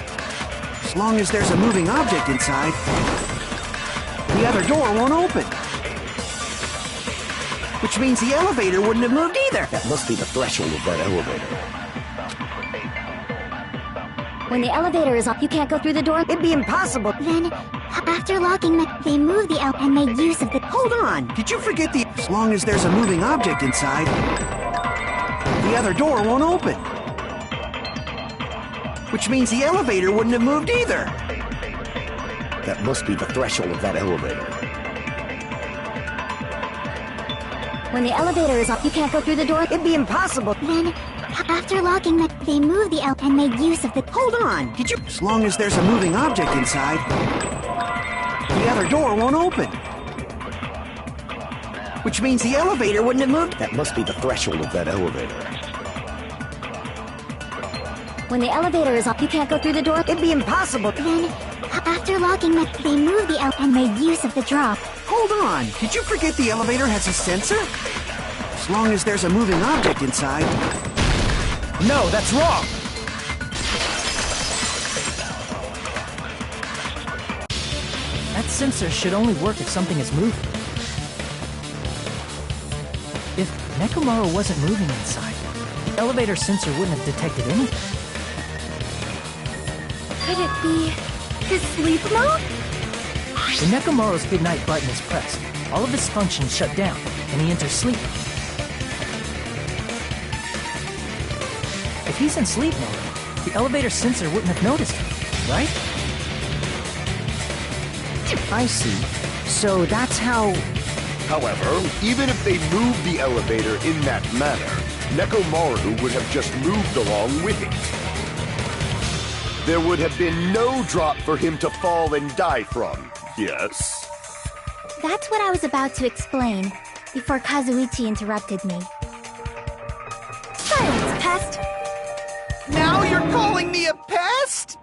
G: As long as there's a moving object inside, the other door won't open. Which means the elevator wouldn't have moved either.
I: That must be the threshold of that elevator.
D: When the elevator is on, you can't go through the door?
C: It'd be impossible. Then, after locking they moved the and made use of the...
G: Hold on! Did you forget the... As long as there's a moving object inside, the other door won't open. Which means the elevator wouldn't have moved either.
I: That must be the threshold of that elevator.
J: When the elevator is up, you can't go through the door.
F: It'd be impossible.
J: Then, after locking the, they move the L and made use of the.
F: Hold on, did you?
G: As long as there's a moving object inside, the other door won't open. Which means the elevator wouldn't have moved.
I: That must be the threshold of that elevator.
J: When the elevator is up, you can't go through the door.
F: It'd be impossible.
J: Then, after locking the, they move the L and made use of the drop.
G: Hold on, did you forget the elevator has a sensor? As long as there's a moving object inside.
H: No, that's wrong! That sensor should only work if something is moving. If Nekomaru wasn't moving inside, the elevator sensor wouldn't have detected anything.
E: Could it be his sleep mode?
H: When Nekomaru's goodnight button is pressed, all of his functions shut down, and he enters sleep mode. If he's in sleep mode, the elevator sensor wouldn't have noticed him, right?
F: I see. So that's how...
I: However, even if they moved the elevator in that manner, Nekomaru would have just moved along with it. There would have been no drop for him to fall and die from, yes?
C: That's what I was about to explain, before Kazuichi interrupted me.
E: Silence, pest!
G: Now you're calling me a pest?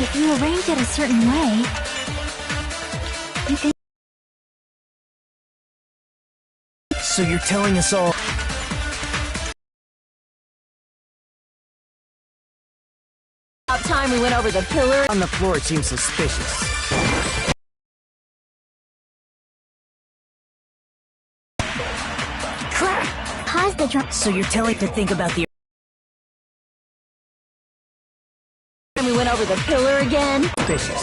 C: If you arrange it a certain way, you can...
A: So you're telling us all...
D: About time we went over the pillar.
A: On the floor, it seems suspicious.
C: Crap! Pause the drum.
A: So you're telling to think about the...
D: And we went over the pillar again.
A: Suspicious.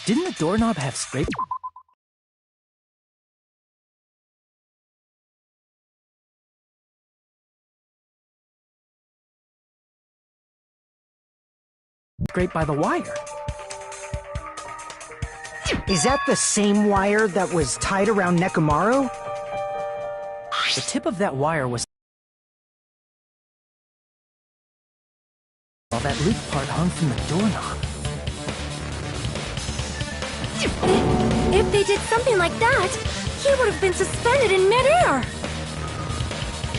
A: Didn't the doorknob have scrape? Scraped by the wire.
F: Is that the same wire that was tied around Nekomaru?
H: The tip of that wire was... while that loop part hung from the doorknob.
E: If they did something like that, he would have been suspended in midair!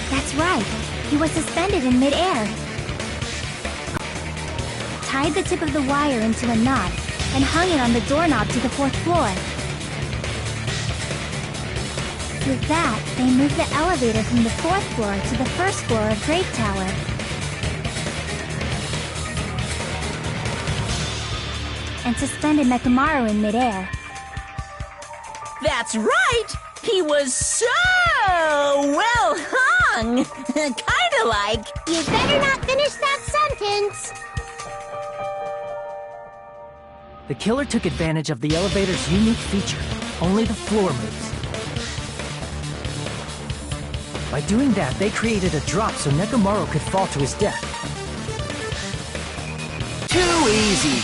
C: That's right. He was suspended in midair. Tied the tip of the wire into a knot and hung it on the doorknob to the 4th floor. With that, they moved the elevator from the 4th floor to the 1st floor of Great Tower. And suspended Nekomaru in midair.
B: That's right! He was so well hung! Kinda like...
J: You better not finish that sentence!
H: The killer took advantage of the elevator's unique feature. Only the floor moves. By doing that, they created a drop so Nekomaru could fall to his death.
G: Too easy.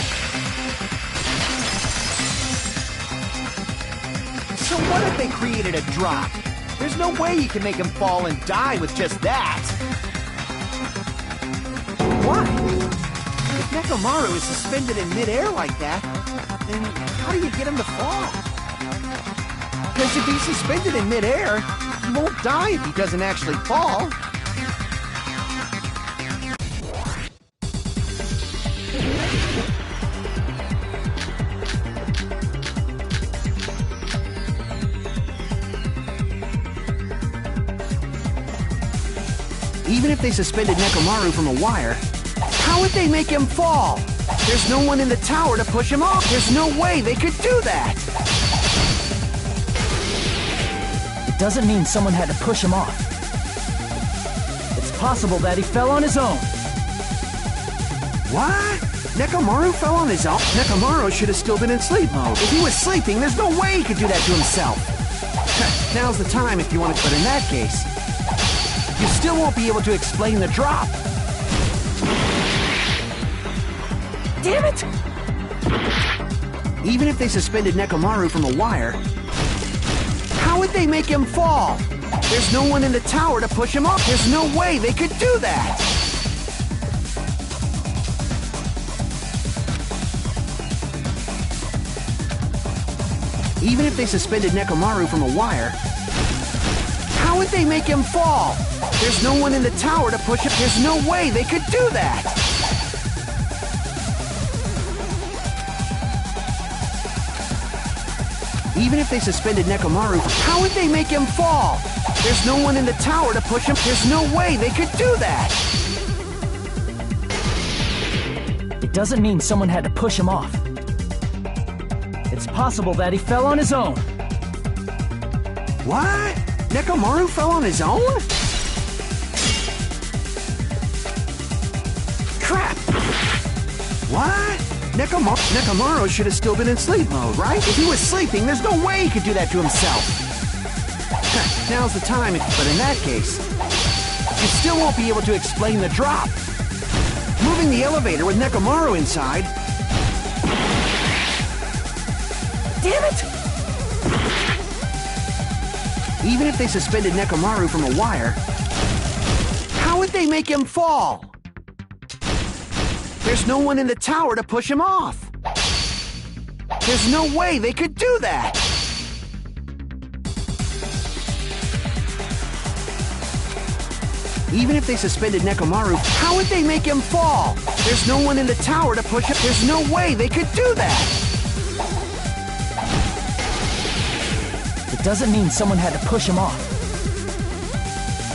G: So what if they created a drop? There's no way you can make him fall and die with just that. Why? If Nekomaru is suspended in midair like that, then how do you get him to fall? Because if he's suspended in midair, he won't die if he doesn't actually fall. Even if they suspended Nekomaru from a wire, how would they make him fall? There's no one in the tower to push him off. There's no way they could do that.
H: It doesn't mean someone had to push him off. It's possible that he fell on his own.
G: What? Nekomaru fell on his own? Nekomaru should have still been in sleep mode. If he was sleeping, there's no way he could do that to himself. Now's the time if you want to, but in that case, you still won't be able to explain the drop.
A: Damn it!
G: Even if they suspended Nekomaru from a wire, how would they make him fall? There's no one in the tower to push him off. There's no way they could do that. Even if they suspended Nekomaru from a wire, how would they make him fall? There's no one in the tower to push him. There's no way they could do that. Even if they suspended Nekomaru, how would they make him fall? There's no one in the tower to push him. There's no way they could do that.
H: It doesn't mean someone had to push him off. It's possible that he fell on his own.
G: What? Nekomaru fell on his own? Crap! What? Nekomaru should have still been in sleep mode, right? If he was sleeping, there's no way he could do that to himself. Now's the time, but in that case, you still won't be able to explain the drop. Moving the elevator with Nekomaru inside.
A: Damn it!
G: Even if they suspended Nekomaru from a wire, how would they make him fall? There's no one in the tower to push him off. There's no way they could do that. Even if they suspended Nekomaru, how would they make him fall? There's no one in the tower to push him. There's no way they could do that.
H: It doesn't mean someone had to push him off.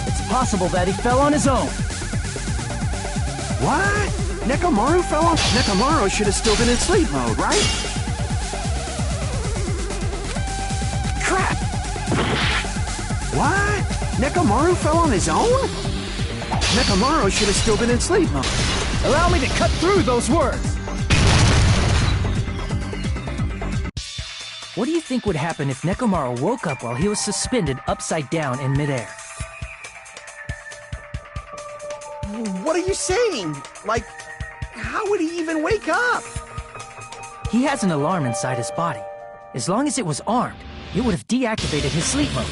H: It's possible that he fell on his own.
G: What? Nekomaru fell on? Nekomaru should have still been in sleep mode, right? Crap! What? Nekomaru fell on his own? Nekomaru should have still been in sleep mode.
H: Allow me to cut through those words! What do you think would happen if Nekomaru woke up while he was suspended upside down in midair?
G: What are you saying? Like, how would he even wake up?
H: He has an alarm inside his body. As long as it was armed, it would have deactivated his sleep mode.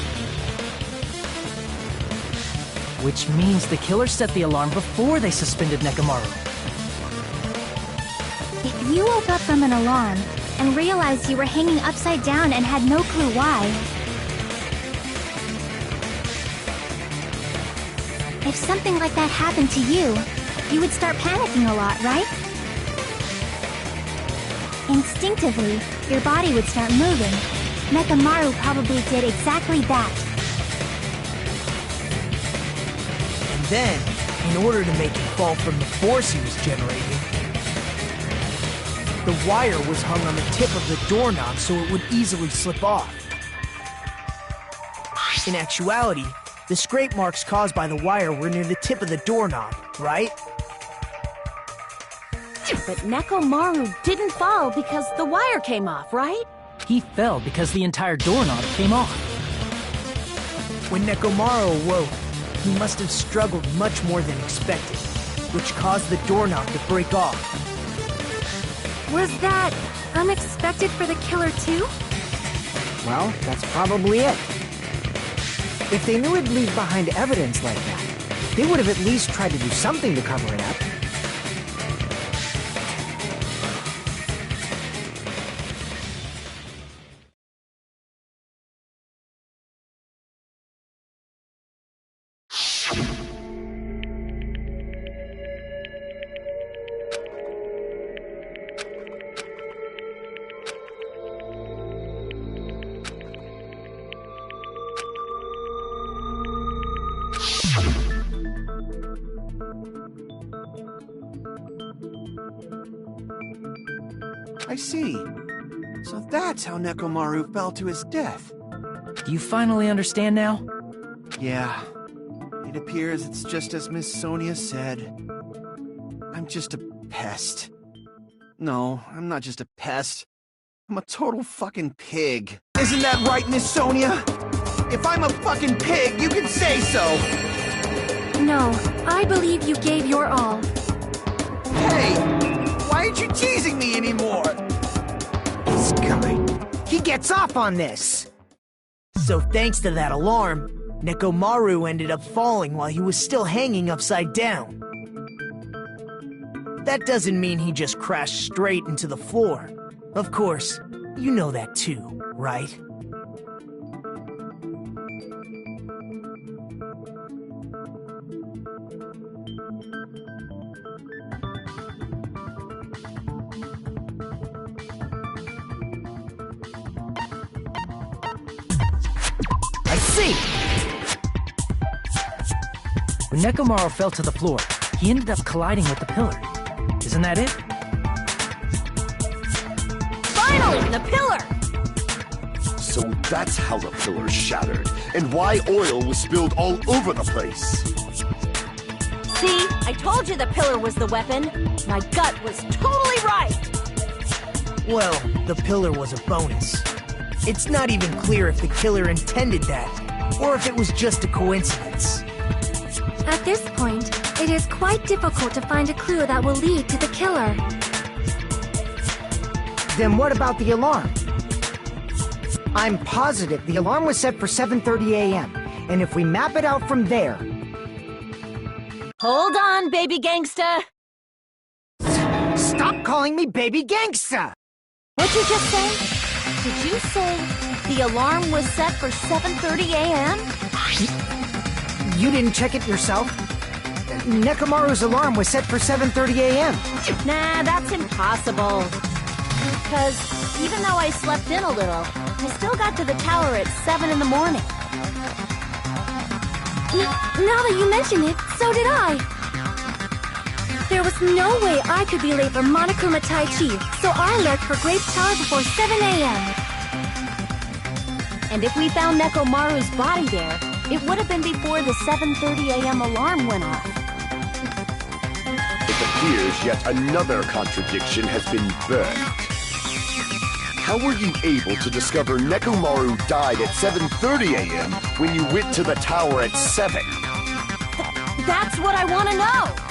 H: Which means the killer set the alarm before they suspended Nekomaru.
C: If you woke up from an alarm and realized you were hanging upside down and had no clue why, if something like that happened to you, you would start panicking a lot, right? Instinctively, your body would start moving. Nekomaru probably did exactly that.
A: And then, in order to make him fall from the force he was generating, the wire was hung on the tip of the doorknob so it would easily slip off. In actuality, the scrape marks caused by the wire were near the tip of the doorknob, right?
D: But Nekomaru didn't fall because the wire came off, right?
H: He fell because the entire doorknob came off.
A: When Nekomaru awoke, he must have struggled much more than expected, which caused the doorknob to break off.
E: Was that unexpected for the killer too?
F: Well, that's probably it. If they knew it'd leave behind evidence like that, they would have at least tried to do something to cover it up.
G: I see. So that's how Nekomaru fell to his death.
H: Do you finally understand now?
G: Yeah. It appears it's just as Miss Sonia said. I'm just a pest. No, I'm not just a pest. I'm a total fucking pig. Isn't that right, Miss Sonia? If I'm a fucking pig, you can say so!
E: No, I believe you gave your all.
G: Hey! Why aren't you teasing me anymore?
F: This guy, he gets off on this!
A: So thanks to that alarm, Nekomaru ended up falling while he was still hanging upside down. That doesn't mean he just crashed straight into the floor. Of course, you know that too, right?
H: I see! When Nekomaru fell to the floor, he ended up colliding with the pillar. Isn't that it?
D: Finally, the pillar!
I: So that's how the pillar shattered, and why oil was spilled all over the place.
D: See, I told you the pillar was the weapon. My gut was totally right.
A: Well, the pillar was a bonus. It's not even clear if the killer intended that, or if it was just a coincidence.
E: At this point, it is quite difficult to find a clue that will lead to the killer.
F: Then what about the alarm? I'm positive the alarm was set for 7:30 a.m., and if we map it out from there...
D: Hold on, baby gangsta.
F: Stop calling me baby gangsta!
D: What'd you just say? Did you say the alarm was set for 7:30 a.m.?
F: You didn't check it yourself? Nekomaru's alarm was set for 7:30 a.m.
D: Nah, that's impossible. Because even though I slept in a little, I still got to the tower at 7 in the morning.
E: Now that you mention it, so did I. There was no way I could be late for Monokuma Tai Chi, so I left for Grape Tower before 7 a.m.
D: And if we found Nekomaru's body there, it would have been before the 7:30 a.m. alarm went off.
I: It appears yet another contradiction has been birthed. How were you able to discover Nekomaru died at 7:30 a.m. when you went to the tower at 7?
D: That's what I want to know!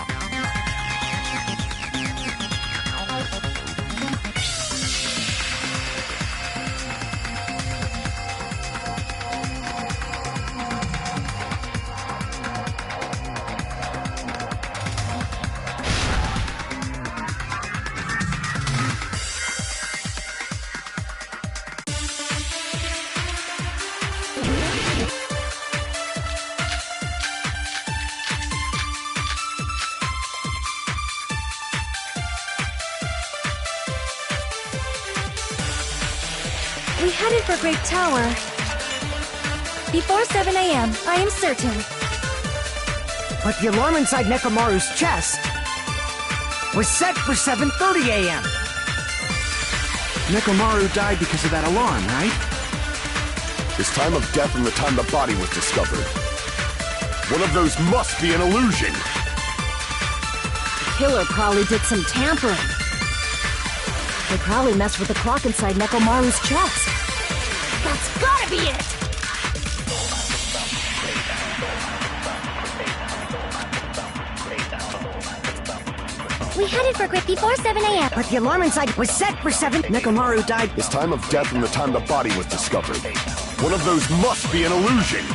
E: We headed for Grape Tower. Before 7 a.m., I am certain.
F: But the alarm inside Nekomaru's chest was set for 7:30 a.m.
G: Nekomaru died because of that alarm, right?
I: His time of death and the time the body was discovered. One of those must be an illusion.
D: The killer probably did some tampering. They probably messed with the clock inside Nekomaru's chest. That's gotta be it!
C: We headed for Grape before 7 a.m.
F: But the alarm inside was set for 7. Nekomaru died.
I: His time of death and the time the body was discovered. One of those must be an illusion.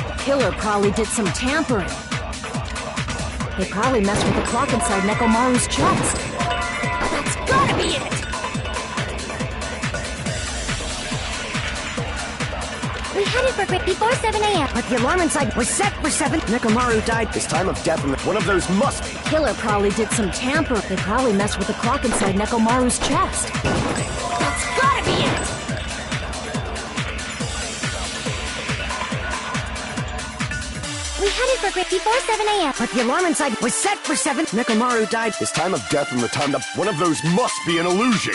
D: The killer probably did some tampering. They probably messed with the clock inside Nekomaru's chest. That's gotta be it!
C: We headed for Grape before 7 a.m.
F: But the alarm inside was set for 7. Nekomaru died.
I: His time of death and one of those must be.
D: The killer probably did some tampering. They probably messed with the clock inside Nekomaru's chest. That's gotta be it!
C: We
E: We headed for Great before 7 a.m.
F: But the alarm inside was set for 7. Nekomaru died.
I: His time of death and the time of one of those must be an illusion.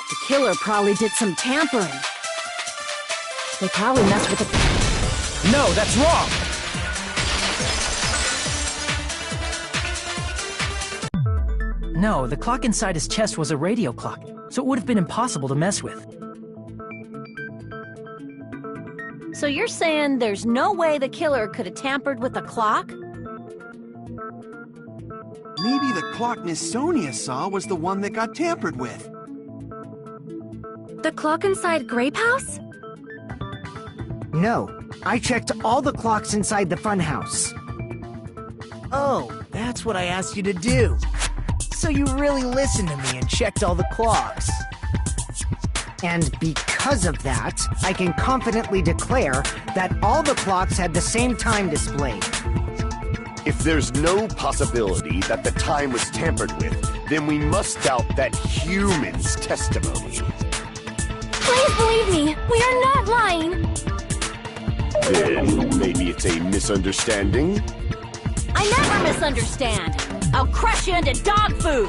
D: The killer probably did some tampering. They probably messed with the...
H: No, that's wrong! No, the clock inside his chest was a radio clock, so it would have been impossible to mess with.
D: So you're saying there's no way the killer could have tampered with the clock?
G: Maybe the clock Miss Sonia saw was the one that got tampered with.
E: The clock inside Grape House?
F: No, I checked all the clocks inside the funhouse.
A: Oh, that's what I asked you to do. So you really listened to me and checked all the clocks.
F: And because of that, I can confidently declare that all the clocks had the same time displayed.
I: If there's no possibility that the time was tampered with, then we must doubt that human's testimony.
E: Please believe me, we are not lying.
I: Then maybe it's a misunderstanding?
D: I never misunderstand. I'll crush you into dog food.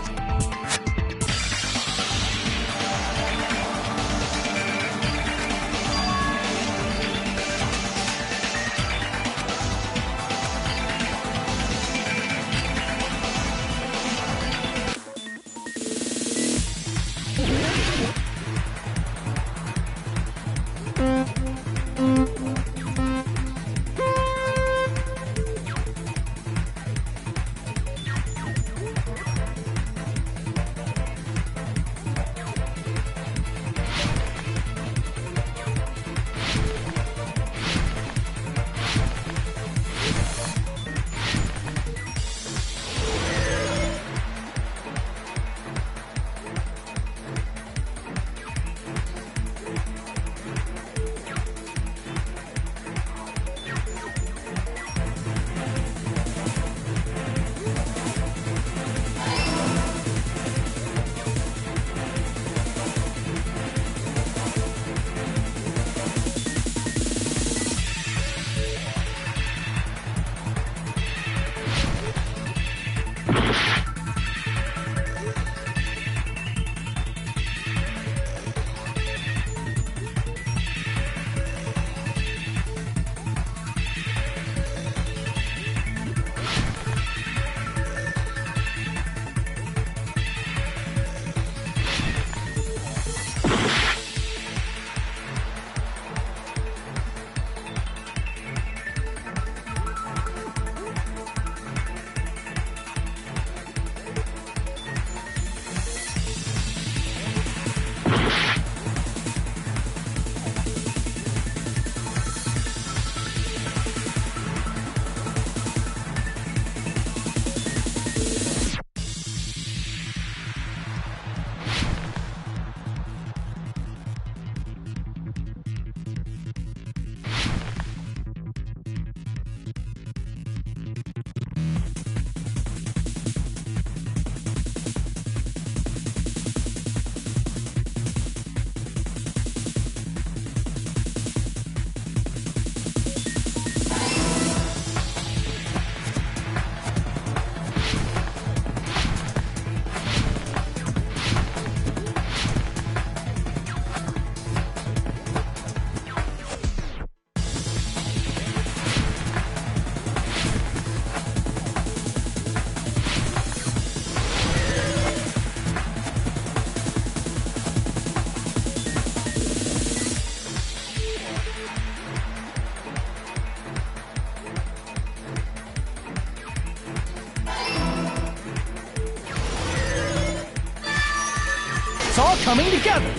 H: It's all coming together!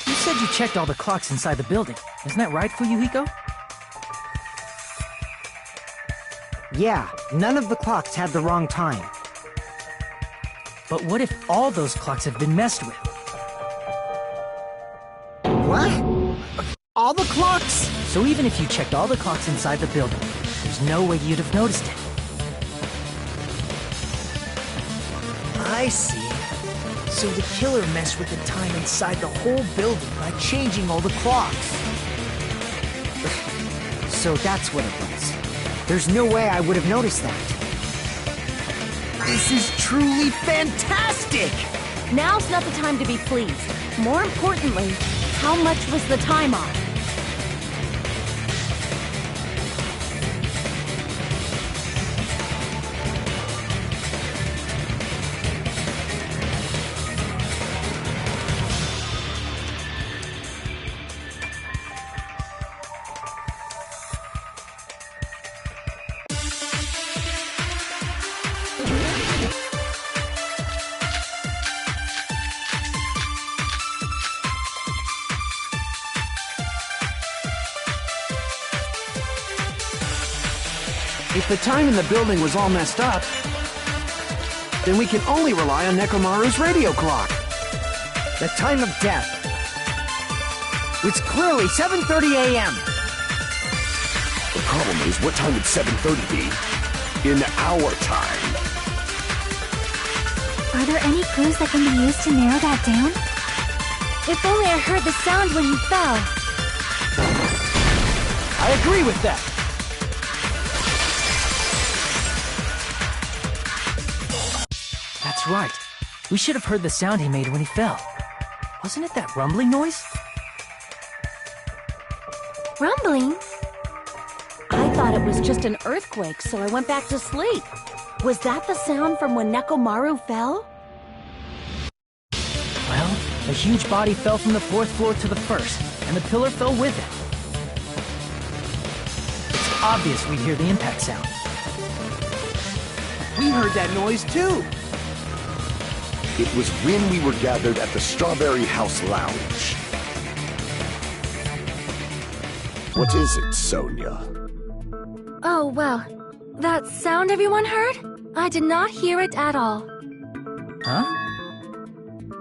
H: You said you checked all the clocks inside the building. Isn't that right, Fuyuhiko?
F: Yeah, none of the clocks had the wrong time.
H: But what if all those clocks have been messed with?
F: What? All the clocks?
H: So even if you checked all the clocks inside the building, there's no way you'd have noticed it.
A: I see. So the killer messed with the time inside the whole building by changing all the clocks.
F: So that's what it was. There's no way I would have noticed that.
A: This is truly fantastic!
D: Now's not the time to be pleased. More importantly, how much was the time off?
G: If the time in the building was all messed up, then we can only rely on Nekomaru's radio clock.
F: The time of death was clearly 7:30 a.m.
I: The problem is, what time would 7:30 be? In our time.
C: Are there any clues that can be used to narrow that down?
E: If only I heard the sound when he fell.
H: I agree with that. That's right. We should have heard the sound he made when he fell. Wasn't it that rumbling noise?
E: Rumbling?
D: I thought it was just an earthquake, so I went back to sleep. Was that the sound from when Nekomaru fell?
H: Well, a huge body fell from the 4th floor to the 1st, and the pillar fell with it. It's obvious we'd hear the impact sound.
G: We heard that noise too.
I: It was when we were gathered at the Strawberry House Lounge. What is it, Sonia?
E: Oh, well. That sound everyone heard? I did not hear it at all.
H: Huh?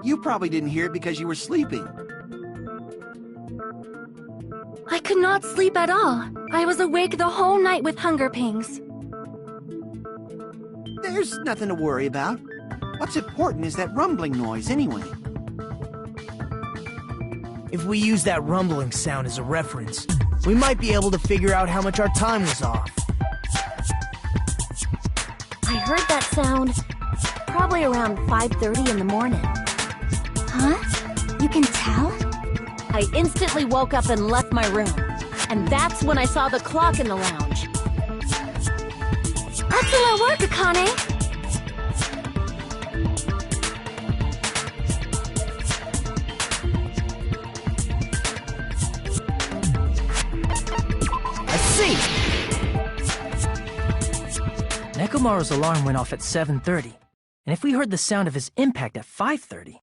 G: You probably didn't hear it because you were sleeping.
E: I could not sleep at all. I was awake the whole night with hunger pangs.
G: There's nothing to worry about. What's important is that rumbling noise anyway.
A: If we use that rumbling sound as a reference, we might be able to figure out how much our time was off.
D: I heard that sound probably around 5:30 in the morning.
C: Huh? You can tell?
D: I instantly woke up and left my room. And that's when I saw the clock in the lounge.
E: Excellent work, Akane!
A: See!
H: Nekomaru's alarm went off at 7:30, and if we heard the sound of his impact at 5:30,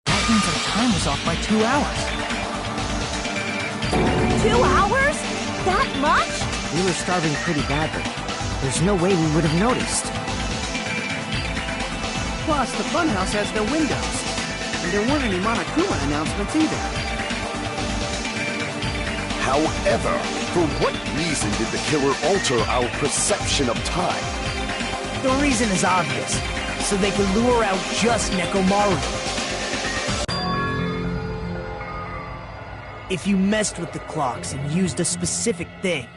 H: that means our time was off by 2 hours.
D: 2 hours? That much?
F: We were starving pretty badly. There's no way we would have noticed.
G: Plus, the funhouse has no windows. And there weren't any Monokuma announcements either.
I: However, for what reason did the killer alter our perception of time?
A: The reason is obvious, so they can lure out just Nekomaru. If you messed with the clocks and used a specific thing,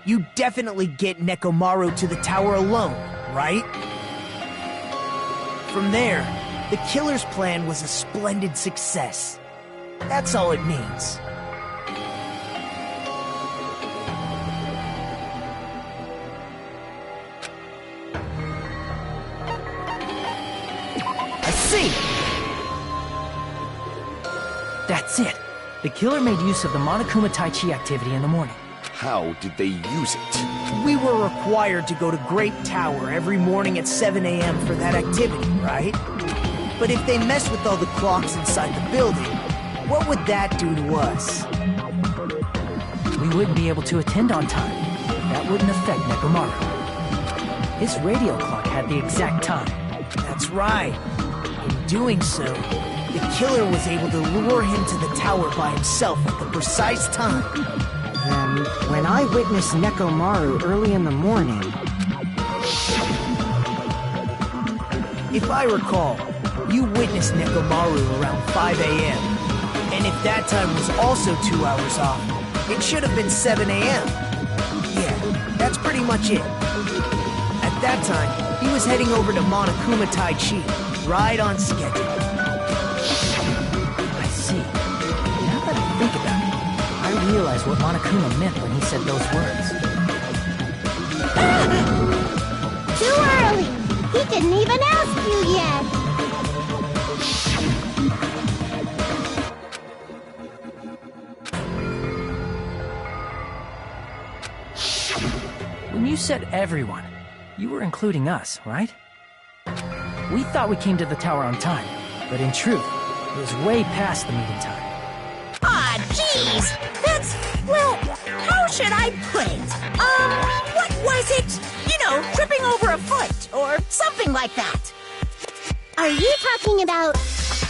A: you definitely get Nekomaru to the tower alone, right? From there, the killer's plan was a splendid success. That's all it means. See?
H: That's it. The killer made use of the Monokuma Tai Chi activity in the morning.
I: How did they use it?
A: We were required to go to Great Tower every morning at 7 a.m. for that activity, right? But if they messed with all the clocks inside the building, what would that do to us?
H: We wouldn't be able to attend on time. That wouldn't affect Nekomaru. His radio clock had the exact time.
A: That's right. In doing so, the killer was able to lure him to the tower by himself at the precise time.
F: Then, when I witnessed Nekomaru early in the morning...
A: If I recall, You witnessed Nekomaru around 5 a.m. And if that time was also 2 hours off, it should have been 7 a.m. Yeah, that's pretty much it. At that time, he was heading over to Monokuma Taichi, right on schedule.
H: I see. Now that I think about it, I realize what Monokuma meant when he said those words.
J: Too early! He didn't even ask you yet!
H: When you said everyone, you were including us, right? We thought we came to the tower on time, but in truth, it was way past the meeting time.
B: Ah, jeez! That's, well, how should I put it? What was it? You know, tripping over a foot, or something like that.
J: Are you talking about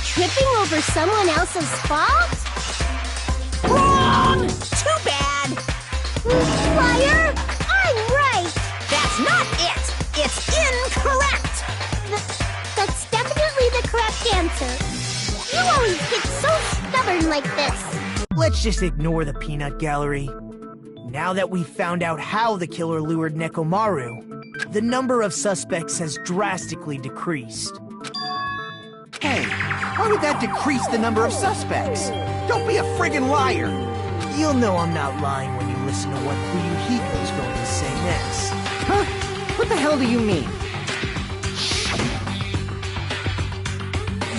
J: tripping over someone else's fault?
B: Wrong! Too bad!
J: Liar! I'm right!
B: That's not it! It's incorrect!
J: That's definitely the correct answer. You always get so stubborn like this.
A: Let's just ignore the peanut gallery. Now that we've found out how the killer lured Nekomaru, the number of suspects has drastically decreased.
G: Hey, how did that decrease the number of suspects? Don't be a friggin' liar!
A: You'll know I'm not lying when you listen to what Fuyuhiko's going to say next.
F: Huh? What the hell do you mean?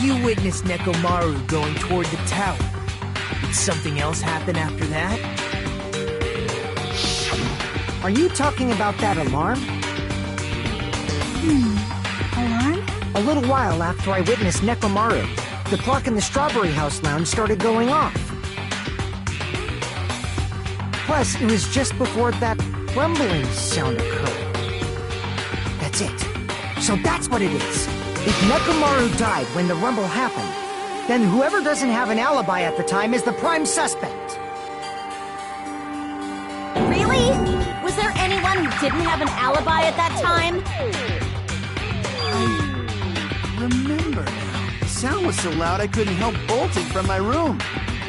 A: You witnessed Nekomaru going toward the tower. Did something else happen after that?
F: Are you talking about that alarm?
C: Alarm?
F: A little while after I witnessed Nekomaru, the clock in the Strawberry House lounge started going off. Plus, it was just before that rumbling sound occurred. That's it. So that's what it is. If Nekomaru died when the rumble happened, then whoever doesn't have an alibi at the time is the prime suspect.
D: Really? Was there anyone who didn't have an alibi at that time?
G: I remember now. The sound was so loud I couldn't help bolting from my room.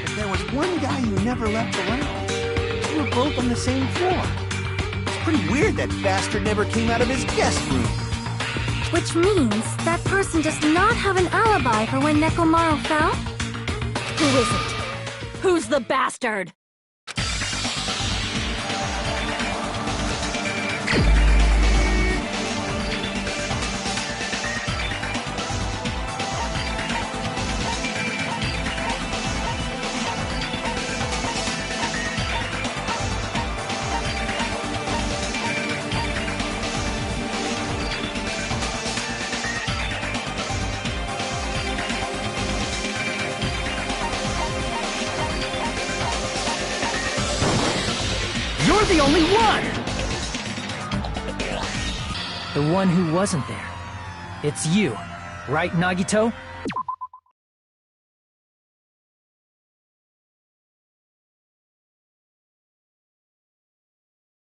G: But there was one guy who never left the lounge. We were both on the same floor. It's pretty weird that bastard never came out of his guest room.
E: Which means that person does not have an alibi for when Nekomaru fell?
D: Who is it? Who's the bastard?
H: You're the only one! The one who wasn't there. It's you, right, Nagito?